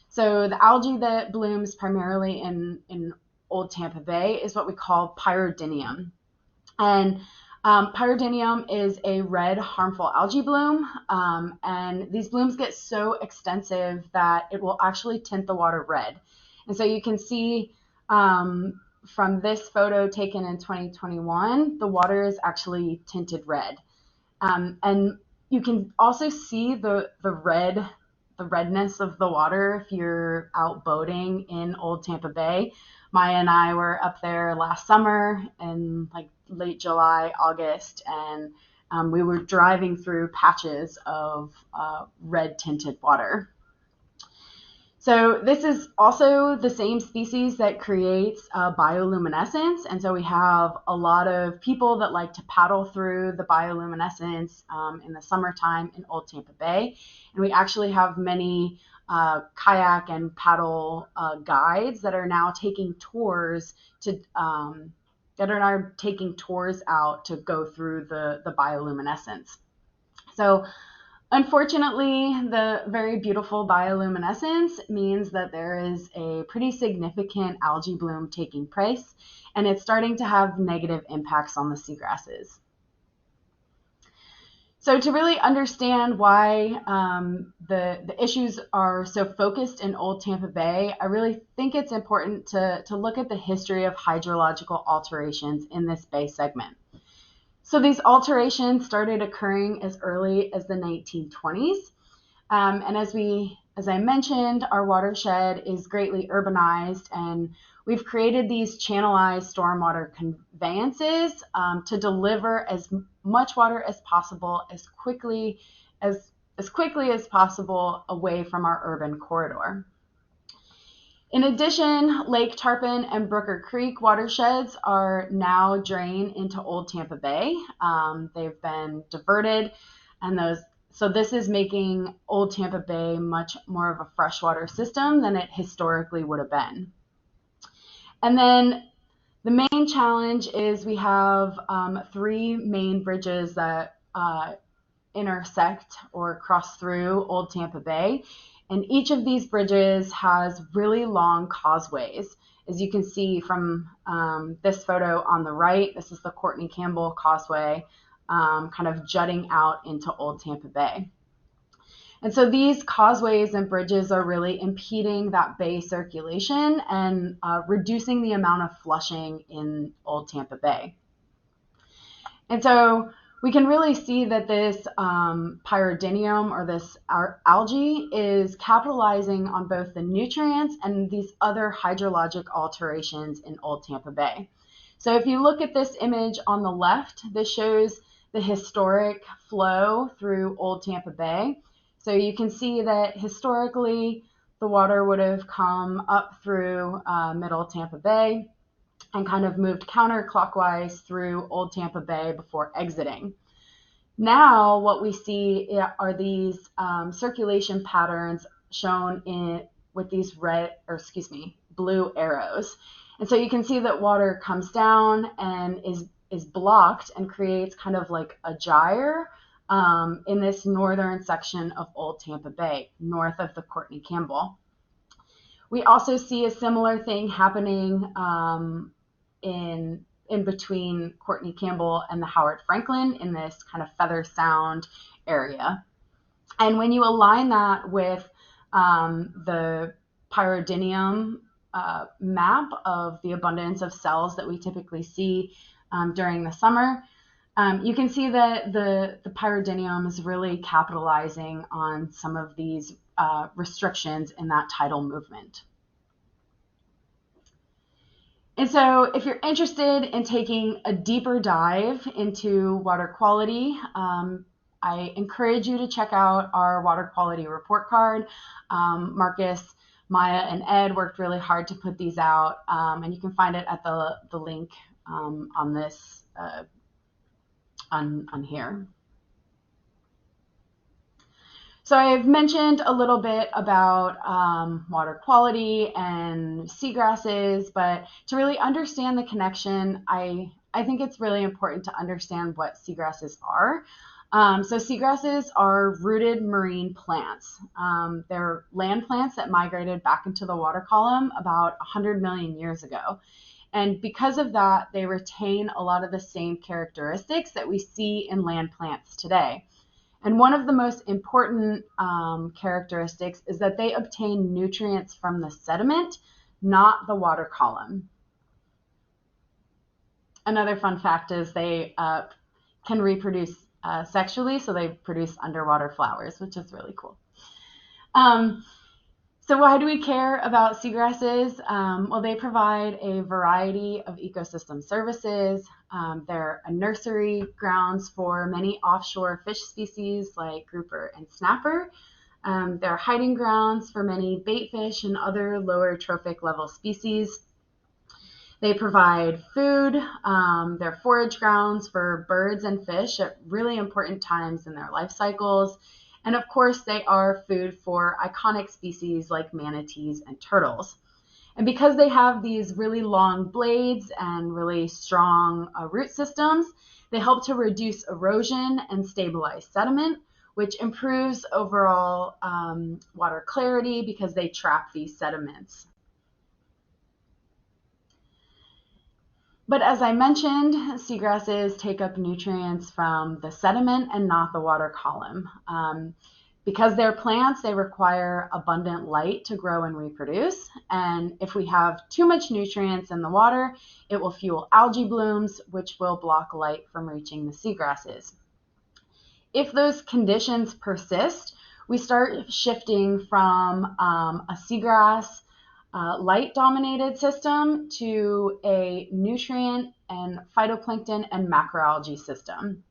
So the algae that blooms primarily in Old Tampa Bay is what we call pyridinium. And pyridinium is a red harmful algae bloom, and these blooms get so extensive that it will actually tint the water red. And so you can see from this photo taken in 2021, the water is actually tinted red. And you can also see the redness of the water if you're out boating in Old Tampa Bay. Maya and I were up there last summer in like late July, August, and we were driving through patches of red tinted water. So this is also the same species that creates bioluminescence. And so we have a lot of people that like to paddle through the bioluminescence in the summertime in Old Tampa Bay. And we actually have many kayak and paddle guides that are now taking tours out to go through the bioluminescence. So unfortunately, the very beautiful bioluminescence means that there is a pretty significant algae bloom taking place, and it's starting to have negative impacts on the seagrasses. So to really understand why the issues are so focused in Old Tampa Bay, I really think it's important to look at the history of hydrological alterations in this bay segment. So these alterations started occurring as early as the 1920s. And as I mentioned, our watershed is greatly urbanized, and we've created these channelized stormwater conveyances to deliver as much water as possible as quickly as possible away from our urban corridor. In addition, Lake Tarpon and Brooker Creek watersheds are now drained into Old Tampa Bay. They've been diverted, and so this is making Old Tampa Bay much more of a freshwater system than it historically would have been. And then the main challenge is we have 3 main bridges that intersect or cross through Old Tampa Bay. And each of these bridges has really long causeways. As you can see from this photo on the right, this is the Courtney Campbell Causeway, kind of jutting out into Old Tampa Bay. And so these causeways and bridges are really impeding that bay circulation and reducing the amount of flushing in Old Tampa Bay. And so we can really see that this pyridinium, or this algae, is capitalizing on both the nutrients and these other hydrologic alterations in Old Tampa Bay. So if you look at this image on the left, this shows the historic flow through Old Tampa Bay. So you can see that historically the water would have come up through Middle Tampa Bay and kind of moved counterclockwise through Old Tampa Bay before exiting. Now what we see are these circulation patterns shown with these blue arrows. And so you can see that water comes down and is blocked and creates kind of like a gyre in this northern section of Old Tampa Bay, north of the Courtney Campbell. We also see a similar thing happening in between Courtney Campbell and the Howard Franklin in this kind of Feather Sound area. And when you align that with the pyridinium map of the abundance of cells that we typically see during the summer, you can see that the pyridinium is really capitalizing on some of these restrictions in that tidal movement. And so if you're interested in taking a deeper dive into water quality, I encourage you to check out our water quality report card. Marcus, Maya, and Ed worked really hard to put these out, and you can find it at the link on this on here. So I've mentioned a little bit about water quality and seagrasses, but to really understand the connection, I think it's really important to understand what seagrasses are. So seagrasses are rooted marine plants. They're land plants that migrated back into the water column about 100 million years ago. And because of that, they retain a lot of the same characteristics that we see in land plants today. And one of the most important characteristics is that they obtain nutrients from the sediment, not the water column. Another fun fact is they can reproduce sexually, so they produce underwater flowers, which is really cool. So why do we care about seagrasses? Well, they provide a variety of ecosystem services. They're a nursery grounds for many offshore fish species like grouper and snapper. They're hiding grounds for many baitfish and other lower trophic level species. They provide food. They're forage grounds for birds and fish at really important times in their life cycles. And of course, they are food for iconic species like manatees and turtles. And because they have these really long blades and really strong root systems, they help to reduce erosion and stabilize sediment, which improves overall water clarity because they trap these sediments. But as I mentioned, seagrasses take up nutrients from the sediment and not the water column. Because they're plants, they require abundant light to grow and reproduce. And if we have too much nutrients in the water, it will fuel algae blooms, which will block light from reaching the seagrasses. If those conditions persist, we start shifting from a seagrass light-dominated system to a nutrient and phytoplankton and macroalgae system.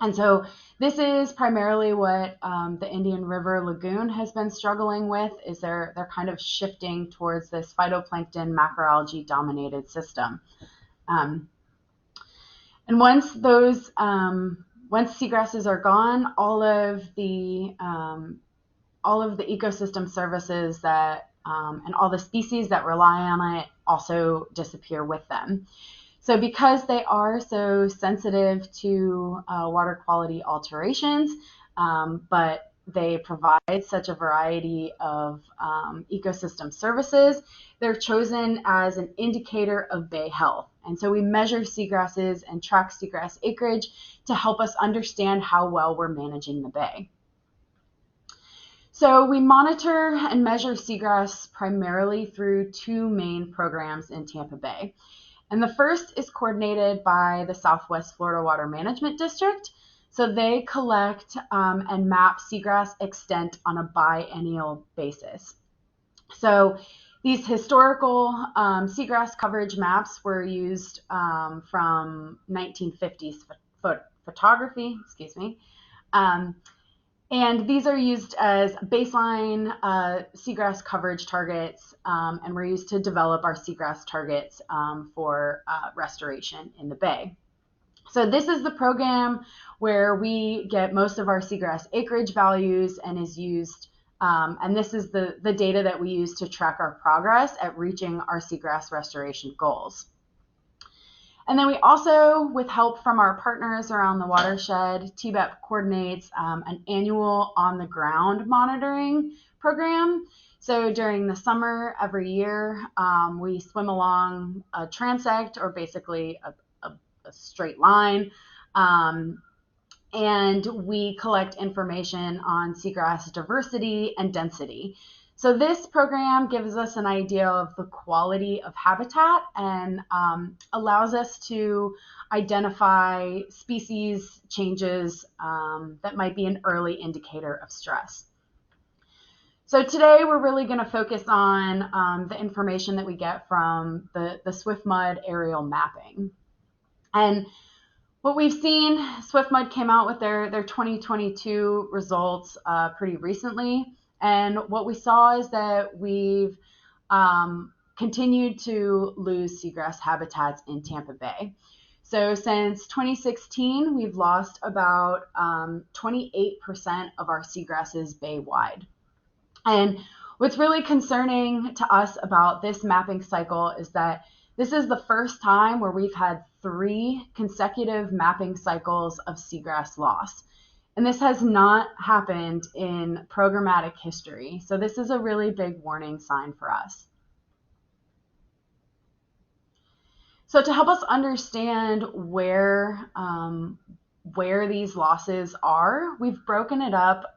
And so this is primarily what the Indian River Lagoon has been struggling with, is they're kind of shifting towards this phytoplankton macroalgae dominated system. And once seagrasses are gone, all of the ecosystem services that and all the species that rely on it also disappear with them. So because they are so sensitive to water quality alterations, but they provide such a variety of ecosystem services, they're chosen as an indicator of bay health. And so we measure seagrasses and track seagrass acreage to help us understand how well we're managing the bay. So we monitor and measure seagrass primarily through two main programs in Tampa Bay. And the first is coordinated by the Southwest Florida Water Management District. So they collect and map seagrass extent on a biennial basis. So these historical seagrass coverage maps were used from 1950s photography, and these are used as baseline seagrass coverage targets, and were used to develop our seagrass targets for restoration in the bay. So this is the program where we get most of our seagrass acreage values and is used, and this is the data that we use to track our progress at reaching our seagrass restoration goals. And then we also, with help from our partners around the watershed, TBEP coordinates an annual on-the-ground monitoring program. So during the summer every year, we swim along a transect, or basically a straight line, and we collect information on seagrass diversity and density. So this program gives us an idea of the quality of habitat and allows us to identify species changes that might be an early indicator of stress. So today we're really going to focus on the information that we get from the SwiftMud aerial mapping. And what we've seen, SwiftMud came out with their 2022 results pretty recently. And what we saw is that we've continued to lose seagrass habitats in Tampa Bay. So since 2016, we've lost about 28% of our seagrasses bay-wide. And what's really concerning to us about this mapping cycle is that this is the first time where we've had 3 consecutive mapping cycles of seagrass loss. And this has not happened in programmatic history. So this is a really big warning sign for us. So to help us understand where these losses are, we've broken it up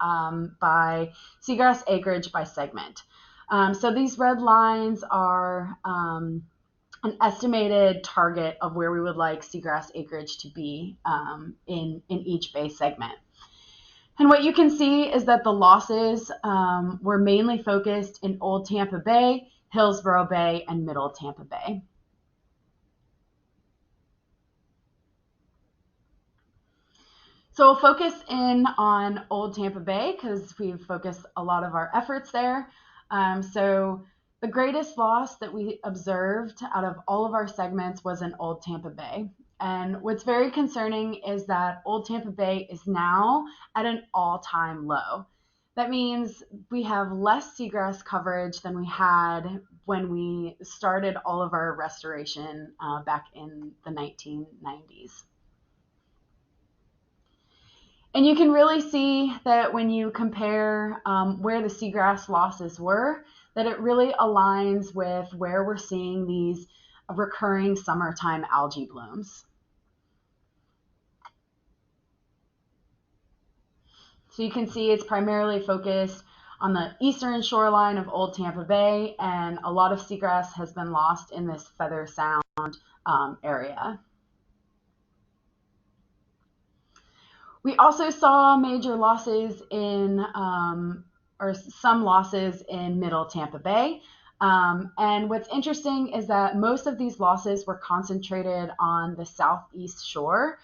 by seagrass acreage by segment. So these red lines are an estimated target of where we would like seagrass acreage to be in each bay segment. And what you can see is that the losses were mainly focused in Old Tampa Bay, Hillsborough Bay, and Middle Tampa Bay. So we'll focus in on Old Tampa Bay because we've focused a lot of our efforts there. So the greatest loss that we observed out of all of our segments was in Old Tampa Bay. And what's very concerning is that Old Tampa Bay is now at an all-time low. That means we have less seagrass coverage than we had when we started all of our restoration back in the 1990s. And you can really see that when you compare where the seagrass losses were, that it really aligns with where we're seeing these recurring summertime algae blooms. So you can see it's primarily focused on the eastern shoreline of Old Tampa Bay, and a lot of seagrass has been lost in this Feather Sound area. We also saw major losses in, or some losses in Middle Tampa Bay. And what's interesting is that most of these losses were concentrated on the southeast shore,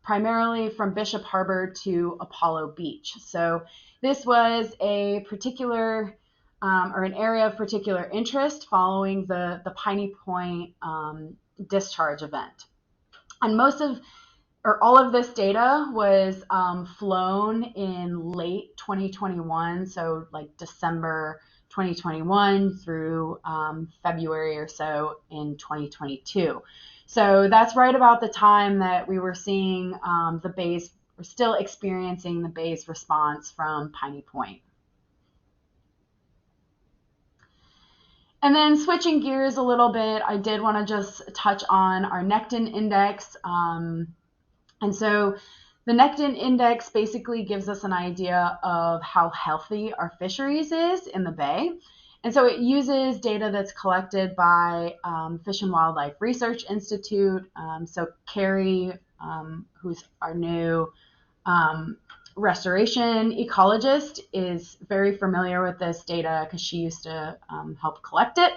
primarily from Bishop Harbor to Apollo Beach. So this was a particular, or an area of particular interest following the Piney Point discharge event. And most of, or all of this data was flown in late 2021, so like December 2021 through February or so in 2022. So that's right about the time that we were seeing the bays, we're still experiencing the bay's response from Piney Point. And then switching gears a little bit, I did want to just touch on our Nectin Index. And so the Nectin Index basically gives us an idea of how healthy our fisheries is in the bay. And so it uses data that's collected by Fish and Wildlife Research Institute. So Carrie, who's our new restoration ecologist, is very familiar with this data because she used to help collect it.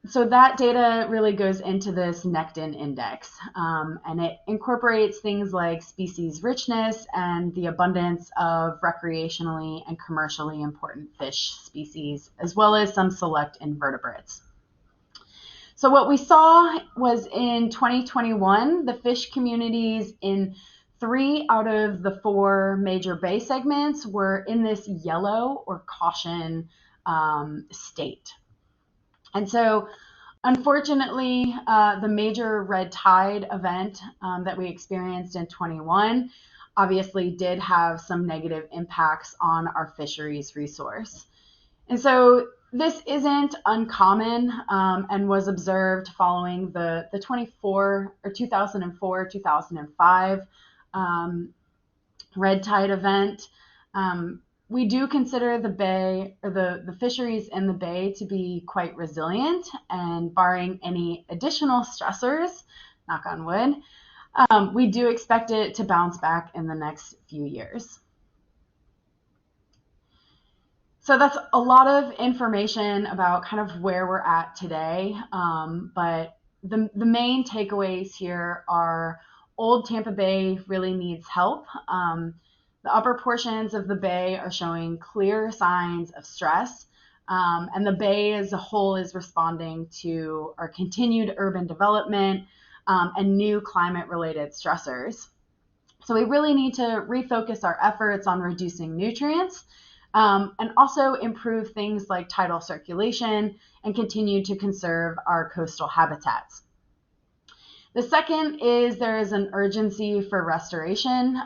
So that data really goes into this Nectin Index, and it incorporates things like species richness and the abundance of recreationally and commercially important fish species, as well as some select invertebrates. So what we saw was in 2021, the fish communities in 3 out of the 4 major bay segments were in this yellow or caution state. And so, unfortunately, the major red tide event that we experienced in 21 obviously did have some negative impacts on our fisheries resource. And so this isn't uncommon and was observed following the 2004-2005 red tide event. We do consider the bay, or the fisheries in the bay, to be quite resilient, and barring any additional stressors, knock on wood, we do expect it to bounce back in the next few years. So that's a lot of information about kind of where we're at today, but the main takeaways here are Old Tampa Bay really needs help. The upper portions of the bay are showing clear signs of stress, and the bay as a whole is responding to our continued urban development and new climate-related stressors. So we really need to refocus our efforts on reducing nutrients and also improve things like tidal circulation and continue to conserve our coastal habitats. The second is there is an urgency for restoration.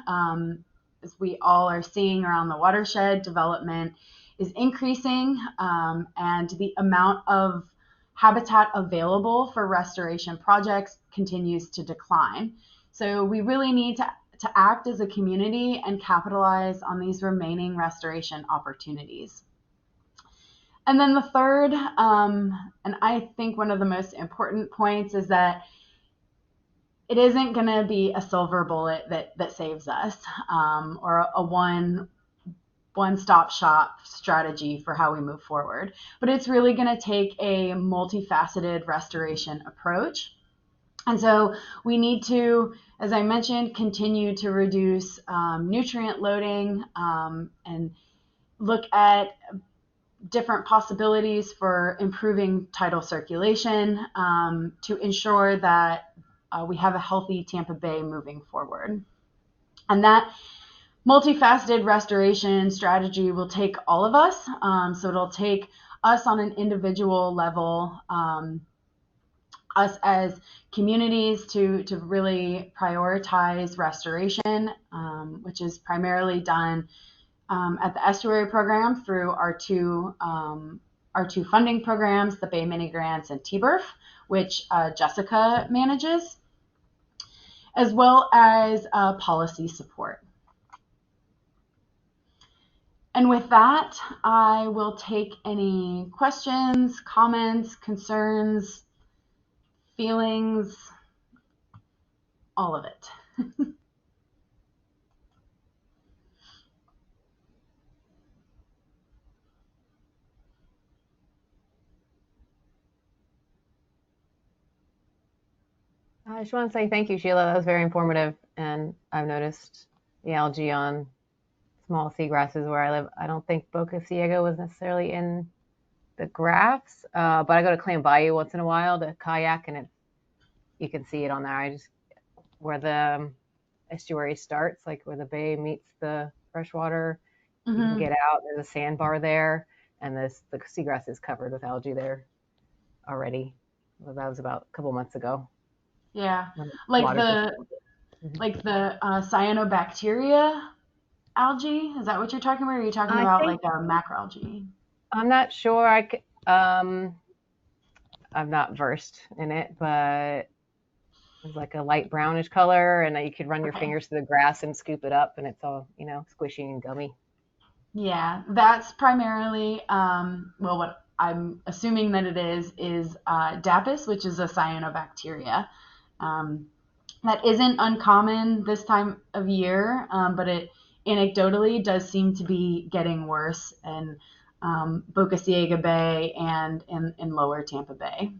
As we all are seeing around the watershed, development is increasing, and the amount of habitat available for restoration projects continues to decline. So we really need to act as a community and capitalize on these remaining restoration opportunities. And then the third, and I think one of the most important points, is that it isn't going to be a silver bullet that saves us, or a one-stop shop strategy for how we move forward. But it's really going to take a multifaceted restoration approach. And so we need to, as I mentioned, continue to reduce nutrient loading, and look at different possibilities for improving tidal circulation, to ensure that we have a healthy Tampa Bay moving forward. And that multifaceted restoration strategy will take all of us. So it'll take us on an individual level, us as communities to really prioritize restoration, which is primarily done at the estuary program through our two funding programs, the Bay Mini Grants and TBERF, which Jessica manages, as well as policy support. And with that, I will take any questions, comments, concerns, feelings, all of it. I just want to say thank you, Sheila. That was very informative, and I've noticed the algae on small seagrasses where I live. I don't think Boca Ciega was necessarily in the graphs, but I go to Clam Bayou once in a while to kayak, and you can see it on there. Where the estuary starts, like where the bay meets the freshwater, you can get out. There's a sandbar there, and the seagrass is covered with algae there already. Well, that was about a couple months ago. Yeah, like the cyanobacteria algae. Is that what you're talking about? Or are you talking about like macroalgae? I'm not sure. I'm not versed in it, but it's like a light brownish color, and you could run your fingers through the grass and scoop it up, and it's all, squishy and gummy. Yeah, that's primarily, well, what I'm assuming that it is Dapis, which is a cyanobacteria. That isn't uncommon this time of year, but it anecdotally does seem to be getting worse in Boca Ciega Bay and in lower Tampa Bay.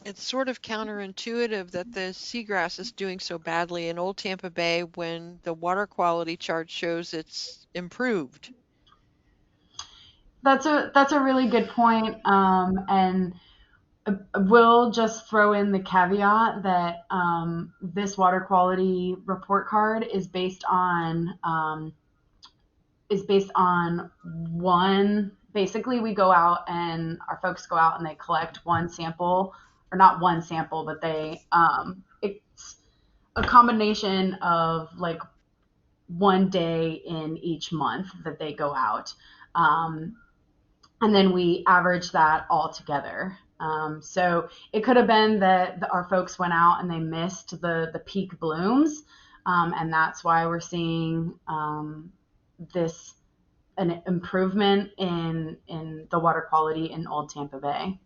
It's sort of counterintuitive that the seagrass is doing so badly in Old Tampa Bay when the water quality chart shows it's improved. That's a really good point, and we'll just throw in the caveat that this water quality report card is based on one. Basically, we go out and our folks go out and they collect one sample, or not one sample, but it's a combination of like one day in each month that they go out. And then we average that all together. So it could have been that our folks went out and they missed the peak blooms. And that's why we're seeing an improvement in the water quality in Old Tampa Bay.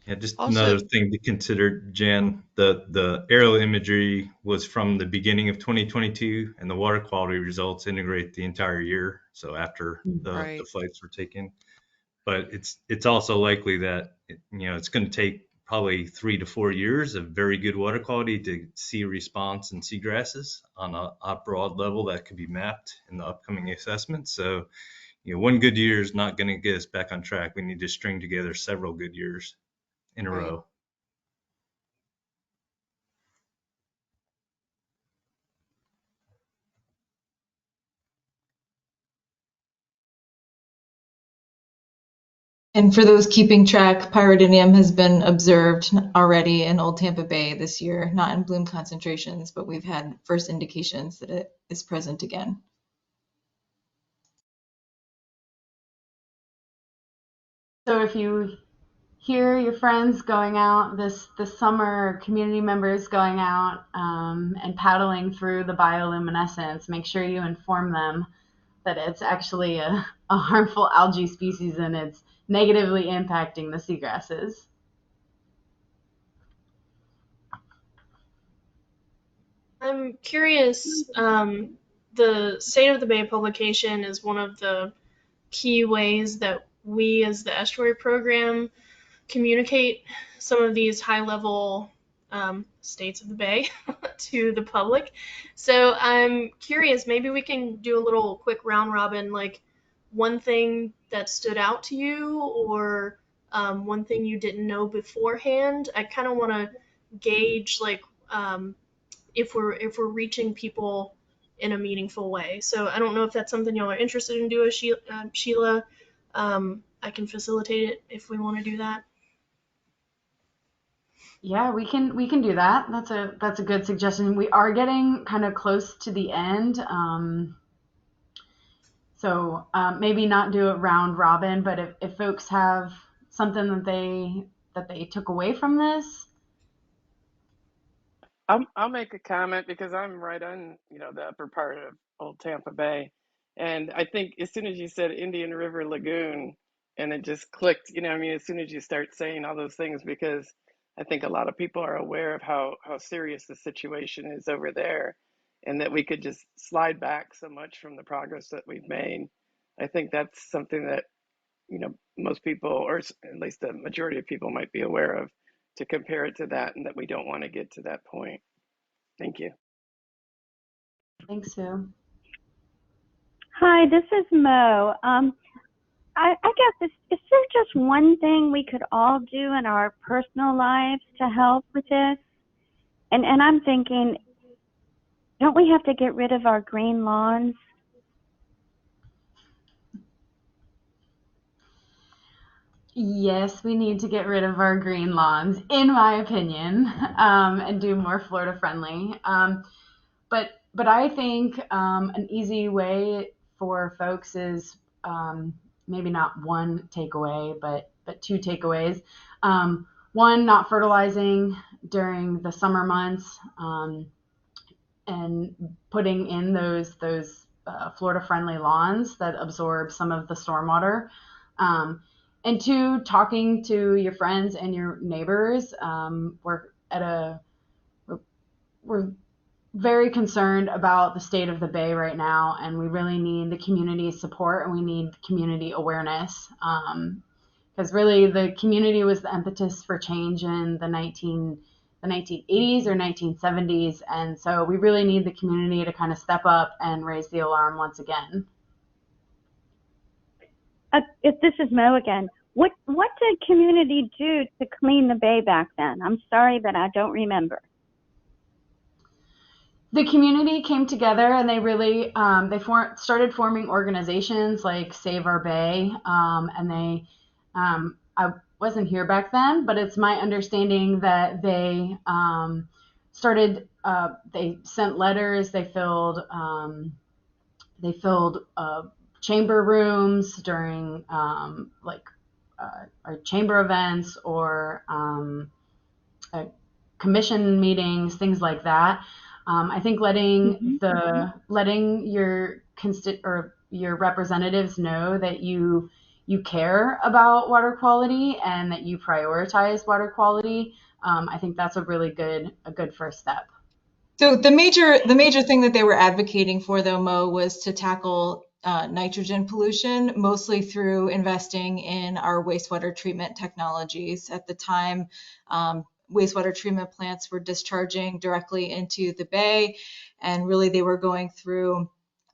Yeah, just another thing to consider, Jan, the aerial imagery was from the beginning of 2022, and the water quality results integrate the entire year. So after the flights were taken, but it's also likely that it's going to take probably 3 to 4 years of very good water quality to see a response in seagrasses on a broad level that could be mapped in the upcoming assessment. So, one good year is not going to get us back on track. We need to string together several good years in a row. And for those keeping track, pyridinium has been observed already in Old Tampa Bay this year, not in bloom concentrations, but we've had first indications that it is present again. So if you hear your friends going out this summer, community members going out and paddling through the bioluminescence, make sure you inform them that it's actually a harmful algae species and it's negatively impacting the seagrasses. I'm curious, the State of the Bay publication is one of the key ways that we as the estuary program communicate some of these high-level states of the Bay to the public. So I'm curious, maybe we can do a little quick round robin, like one thing that stood out to you or one thing you didn't know beforehand. I kind of want to gauge like if we're reaching people in a meaningful way. So I don't know if that's something y'all are interested in doing, Sheila. I can facilitate it if we want to do that. Yeah, we can do that. That's a good suggestion. We are getting kind of close to the end, so maybe not do it round robin. But if folks have something that they took away from this, I'll make a comment because I'm right on, the upper part of Old Tampa Bay. And I think as soon as you said Indian River Lagoon, and it just clicked, as soon as you start saying all those things, because I think a lot of people are aware of how serious the situation is over there, and that we could just slide back so much from the progress that we've made. I think that's something that, most people, or at least the majority of people, might be aware of, to compare it to that, and that we don't want to get to that point. Thank you. Thanks, Sue. Hi, this is Mo. I guess is there just one thing we could all do in our personal lives to help with this? And I'm thinking, don't we have to get rid of our green lawns? Yes, we need to get rid of our green lawns, in my opinion, and do more Florida friendly. But I think an easy way for folks is maybe not one takeaway, but two takeaways. One, not fertilizing during the summer months, and putting in those Florida friendly lawns that absorb some of the stormwater. And two, talking to your friends and your neighbors. We're very concerned about the state of the Bay right now, and we really need the community support and we need community awareness. Because really the community was the impetus for change in the 1980s or 1970s, and so we really need the community to kind of step up and raise the alarm once again. If this is Mo again, what did community do to clean the Bay back then? I'm sorry, but I don't remember. The community came together and they really started forming organizations like Save Our Bay, and I wasn't here back then, but it's my understanding that they they sent letters, they filled chamber rooms during our chamber events or commission meetings, things like that. I think letting your representatives know that you care about water quality and that you prioritize water quality. I think that's a really good first step. So the major thing that they were advocating for, though, Mo, was to tackle nitrogen pollution, mostly through investing in our wastewater treatment technologies. At the time, wastewater treatment plants were discharging directly into the Bay, and really they were going through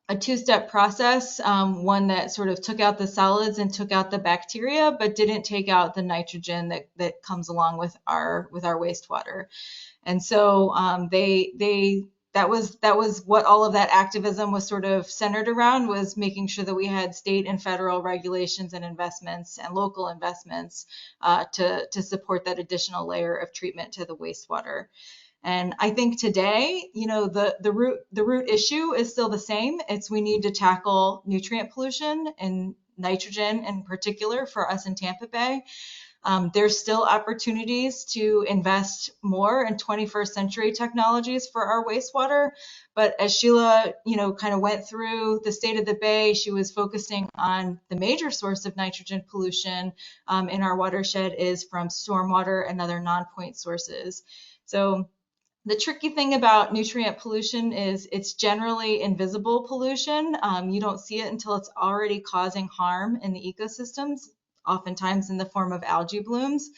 a two-step process, one that sort of took out the solids and took out the bacteria, but didn't take out the nitrogen that comes along with our wastewater. And so that was what all of that activism was sort of centered around, was making sure that we had state and federal regulations and investments and local investments to support that additional layer of treatment to the wastewater. And I think today, the root issue is still the same. We need to tackle nutrient pollution, and nitrogen in particular for us in Tampa Bay. There's still opportunities to invest more in 21st century technologies for our wastewater. But as Sheila, kind of went through the state of the Bay, she was focusing on the major source of nitrogen pollution in our watershed is from stormwater and other non-point sources. So the tricky thing about nutrient pollution is it's generally invisible pollution. You don't see it until it's already causing harm in the ecosystems, oftentimes in the form of algae blooms.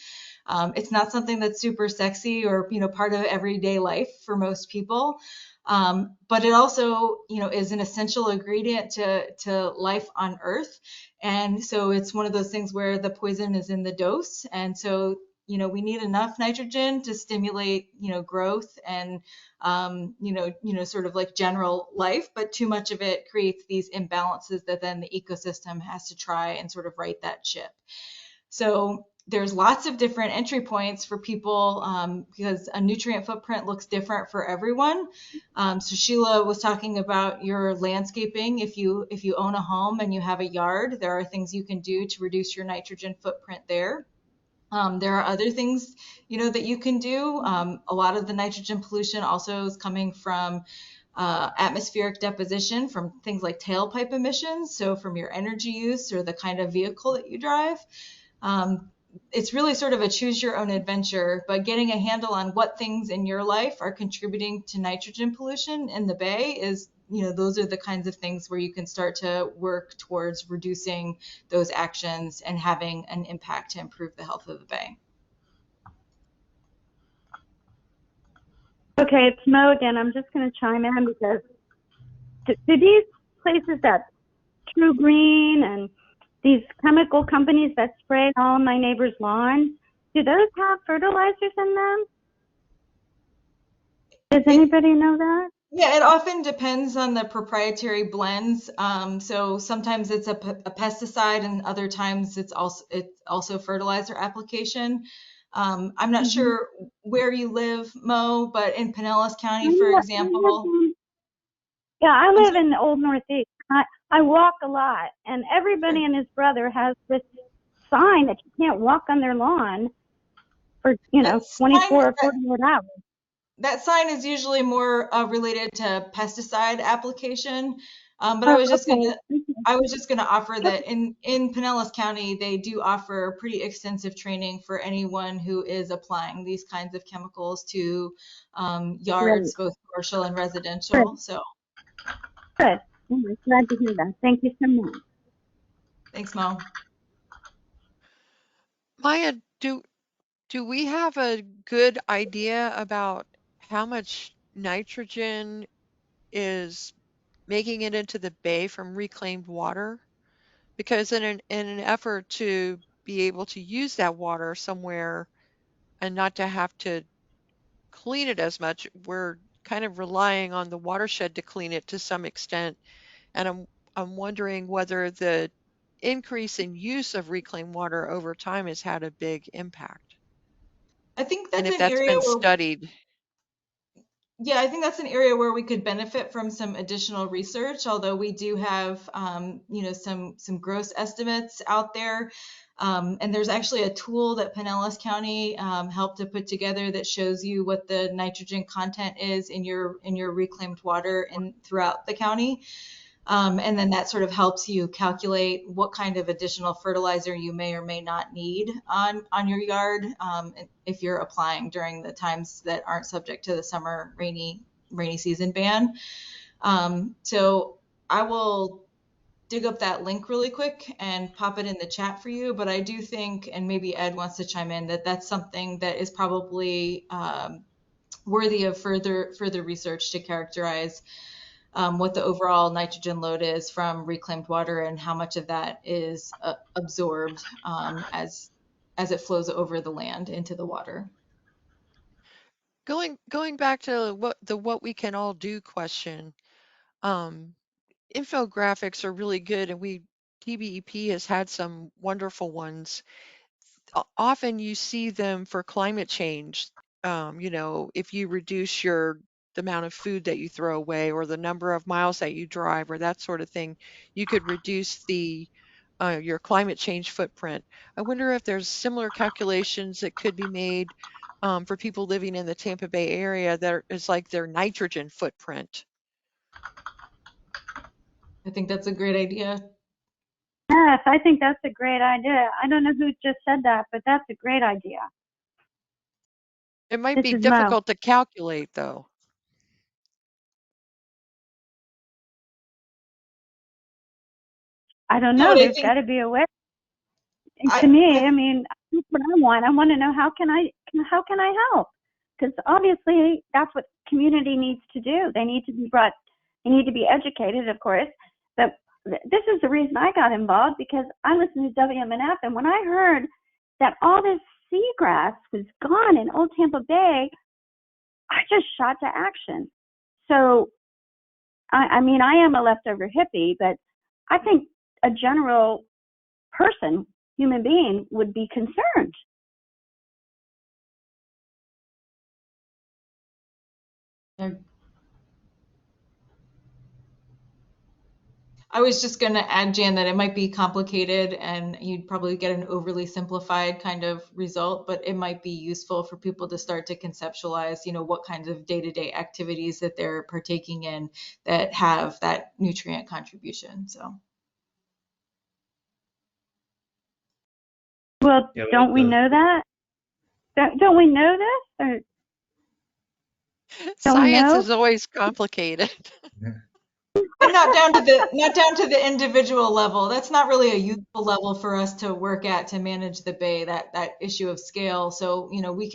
It's not something that's super sexy or part of everyday life for most people. But it also, is an essential ingredient to life on Earth. And so it's one of those things where the poison is in the dose. And so we need enough nitrogen to stimulate, growth and, sort of like general life, but too much of it creates these imbalances that then the ecosystem has to try and sort of right that ship. So there's lots of different entry points for people because a nutrient footprint looks different for everyone. So Sheila was talking about your landscaping. If you own a home and you have a yard, there are things you can do to reduce your nitrogen footprint there. There are other things, that you can do. A lot of the nitrogen pollution also is coming from atmospheric deposition from things like tailpipe emissions. So from your energy use or the kind of vehicle that you drive. It's really sort of a choose your own adventure, but getting a handle on what things in your life are contributing to nitrogen pollution in the Bay is, those are the kinds of things where you can start to work towards reducing those actions and having an impact to improve the health of the Bay. Okay, it's Mo again. I'm just going to chime in because do these places that True Green and these chemical companies that spray all my neighbors' lawns, do those have fertilizers in them? Does anybody know that? Yeah, it often depends on the proprietary blends. So sometimes it's a pesticide, and other times it's also fertilizer application. I'm not sure where you live, Mo, but in Pinellas County, for example. Yeah, I live in the old Northeast. I walk a lot, and everybody and his brother has this sign that you can't walk on their lawn for 24 or 48 hours. That sign is usually more related to pesticide application. But I was just gonna offer that in Pinellas County, they do offer pretty extensive training for anyone who is applying these kinds of chemicals to yards, both commercial and residential. So good. I'm glad to hear that. Thank you so much. Thanks, Mo. Maya, do we have a good idea about how much nitrogen is making it into the Bay from reclaimed water? Because in an effort to be able to use that water somewhere and not to have to clean it as much, we're kind of relying on the watershed to clean it to some extent. And I'm wondering whether the increase in use of reclaimed water over time has had a big impact. I think And that's if an that's area been where studied. Yeah, I think that's an area where we could benefit from some additional research, although we do have, some gross estimates out there. And there's actually a tool that Pinellas County helped to put together that shows you what the nitrogen content is in your reclaimed water throughout the county. And then that sort of helps you calculate what kind of additional fertilizer you may or may not need on your yard if you're applying during the times that aren't subject to the summer rainy season ban. So I will dig up that link really quick and pop it in the chat for you. But I do think, and maybe Ed wants to chime in, that that's something that is probably worthy of further research to characterize what the overall nitrogen load is from reclaimed water and how much of that is absorbed as it flows over the land into the water. Going back to what we can all do question, infographics are really good, and TBEP has had some wonderful ones. Often you see them for climate change. If you reduce the amount of food that you throw away or the number of miles that you drive or that sort of thing, you could reduce the your climate change footprint. I wonder if there's similar calculations that could be made for people living in the Tampa Bay area that is like their nitrogen footprint. I think that's a great idea. Yes, I think that's a great idea. I don't know who just said that, but that's a great idea. It might This be is Mo. difficult to calculate, though. I don't No, know. but I There's think got to be a way. And I, to me, I mean, that's what I want. I want to know how can I help? Because obviously that's what community needs to do. They need to be brought. They need to be educated, of course. But this is the reason I got involved, because I listened to WMNF, and when I heard that all this seagrass was gone in Old Tampa Bay, I just shot to action. So, I mean, I am a leftover hippie, but I think a general person, human being, would be concerned. I was just going to add, Jan, that it might be complicated and you'd probably get an overly simplified kind of result, but it might be useful for people to start to conceptualize, what kinds of day-to-day activities that they're partaking in that have that nutrient contribution. So, Well, Yeah, don't we know that? Don't we know this? Or don't we Science know? is always complicated. but not down to the individual level. That's not really a useful level for us to work at to manage the bay, that issue of scale. So, we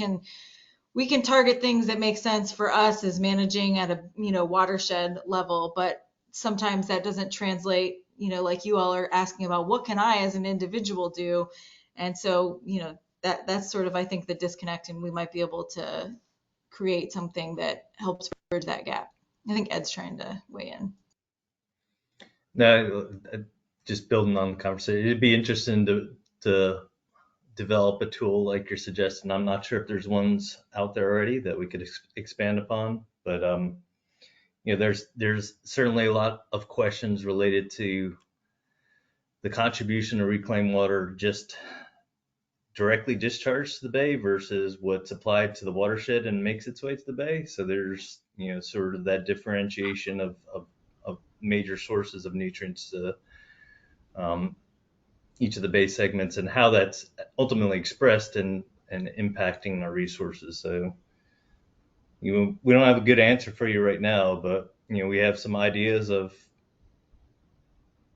can target things that make sense for us as managing at a watershed level, but sometimes that doesn't translate, like you all are asking about, what can I as an individual do? And so, that's sort of, I think, the disconnect, and we might be able to create something that helps bridge that gap. I think Ed's trying to weigh in. No, just building on the conversation, it'd be interesting to develop a tool like you're suggesting. I'm not sure if there's ones out there already that we could expand upon, but there's certainly a lot of questions related to the contribution of reclaimed water just directly discharged to the bay versus what's applied to the watershed and makes its way to the bay. So there's sort of that differentiation of major sources of nutrients to each of the bay segments and how that's ultimately expressed and impacting our resources. So we don't have a good answer for you right now, but we have some ideas of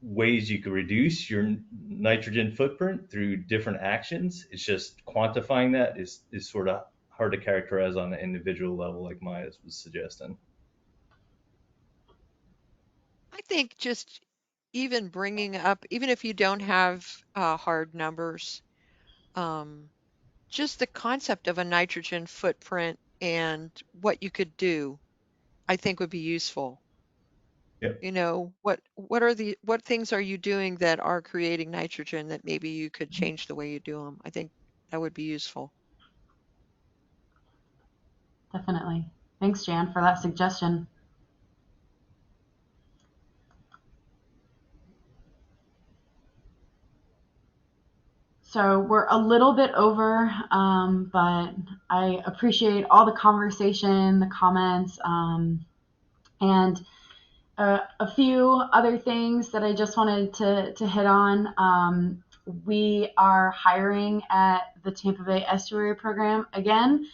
ways you could reduce your nitrogen footprint through different actions. It's just quantifying that is sort of hard to characterize on an individual level, like Maya was suggesting. I think just even bringing up, even if you don't have hard numbers, just the concept of a nitrogen footprint and what you could do, I think would be useful. Yep. What things are you doing that are creating nitrogen that maybe you could change the way you do them? I think that would be useful. Definitely. Thanks, Jan, for that suggestion. So we're a little bit over, but I appreciate all the conversation, the comments, and a few other things that I just wanted to hit on. We are hiring at the Tampa Bay Estuary Program again.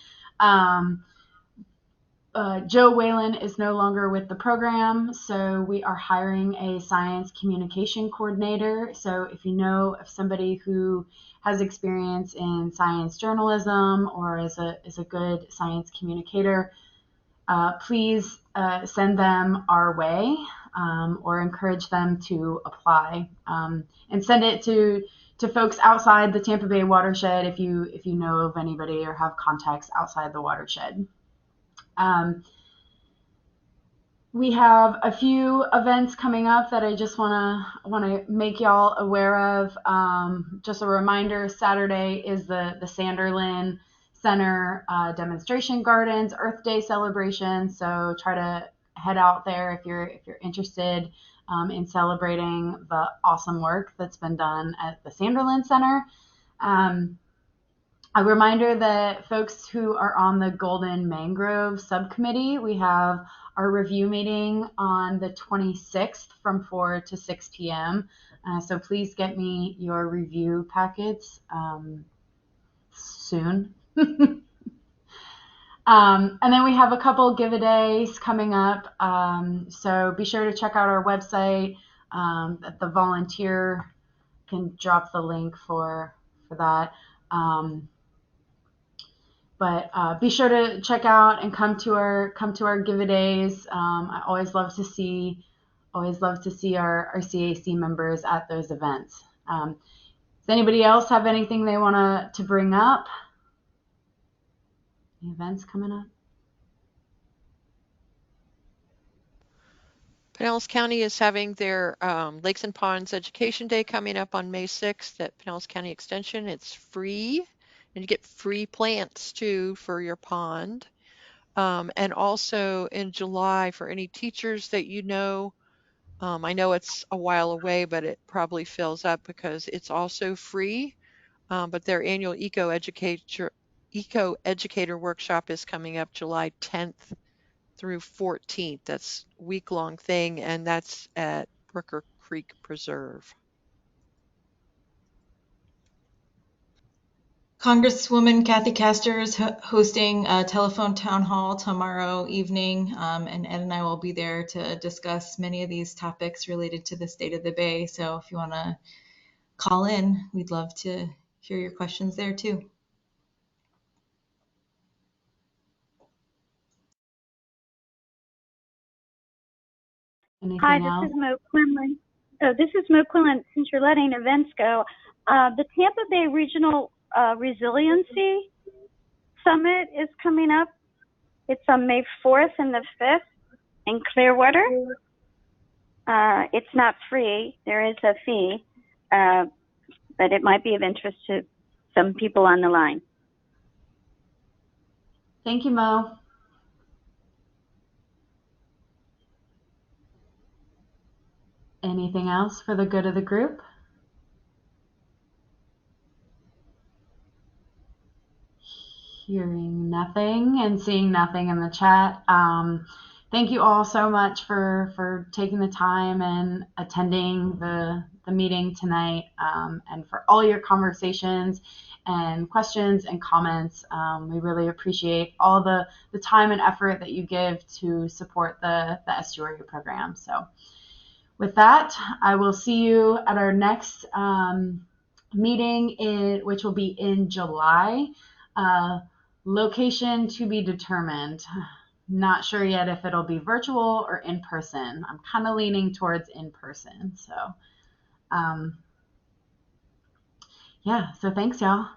Joe Whalen is no longer with the program, so we are hiring a science communication coordinator. So if you know of somebody who has experience in science journalism or is a good science communicator, please send them our way or encourage them to apply, and send it to folks outside the Tampa Bay watershed if you know of anybody or have contacts outside the watershed. We have a few events coming up that I just want to make y'all aware of. Just a reminder, Saturday is the Sanderlin Center Demonstration Gardens Earth Day celebration. So try to head out there if you're interested. in celebrating the awesome work that's been done at the Sanderlin Center. A reminder that folks who are on the Golden Mangrove Subcommittee, we have our review meeting on the 26th from 4 to 6 p.m. So please get me your review packets soon. And then we have a couple give-a-days coming up. So be sure to check out our website. The volunteer can drop the link for that. But be sure to check out and come to our give-a-days. I always love to see our CAC members at those events. Does anybody else have anything they want to bring up? Any events coming up? Pinellas County is having their Lakes and Ponds Education Day coming up on May 6th at Pinellas County Extension. It's free, and you get free plants too for your pond. And also in July, for any teachers that you know, I know it's a while away, but it probably fills up because it's also free. But their annual Eco Educator Workshop is coming up July 10th through 14th. That's a week-long thing, and that's at Brooker Creek Preserve. Congresswoman Kathy Castor is hosting a telephone town hall tomorrow evening, and Ed and I will be there to discuss many of these topics related to the state of the Bay. So if you want to call in, we'd love to hear your questions there too. Hi, this is Mo Quinlan. This is Mo Quinlan. Since you're letting events go, the Tampa Bay Regional Resiliency Summit is coming up. It's on May 4th and the 5th in Clearwater. It's not free. There is a fee, but it might be of interest to some people on the line. Thank you, Mo. Anything else for the good of the group? Hearing nothing and seeing nothing in the chat. Thank you all so much for taking the time and attending the meeting tonight, and for all your conversations and questions and comments. We really appreciate all the time and effort that you give to support the estuary program. So with that, I will see you at our next meeting, which will be in July. Location to be determined. Not sure yet if it'll be virtual or in person. I'm kind of leaning towards in person. So, yeah, so thanks, y'all.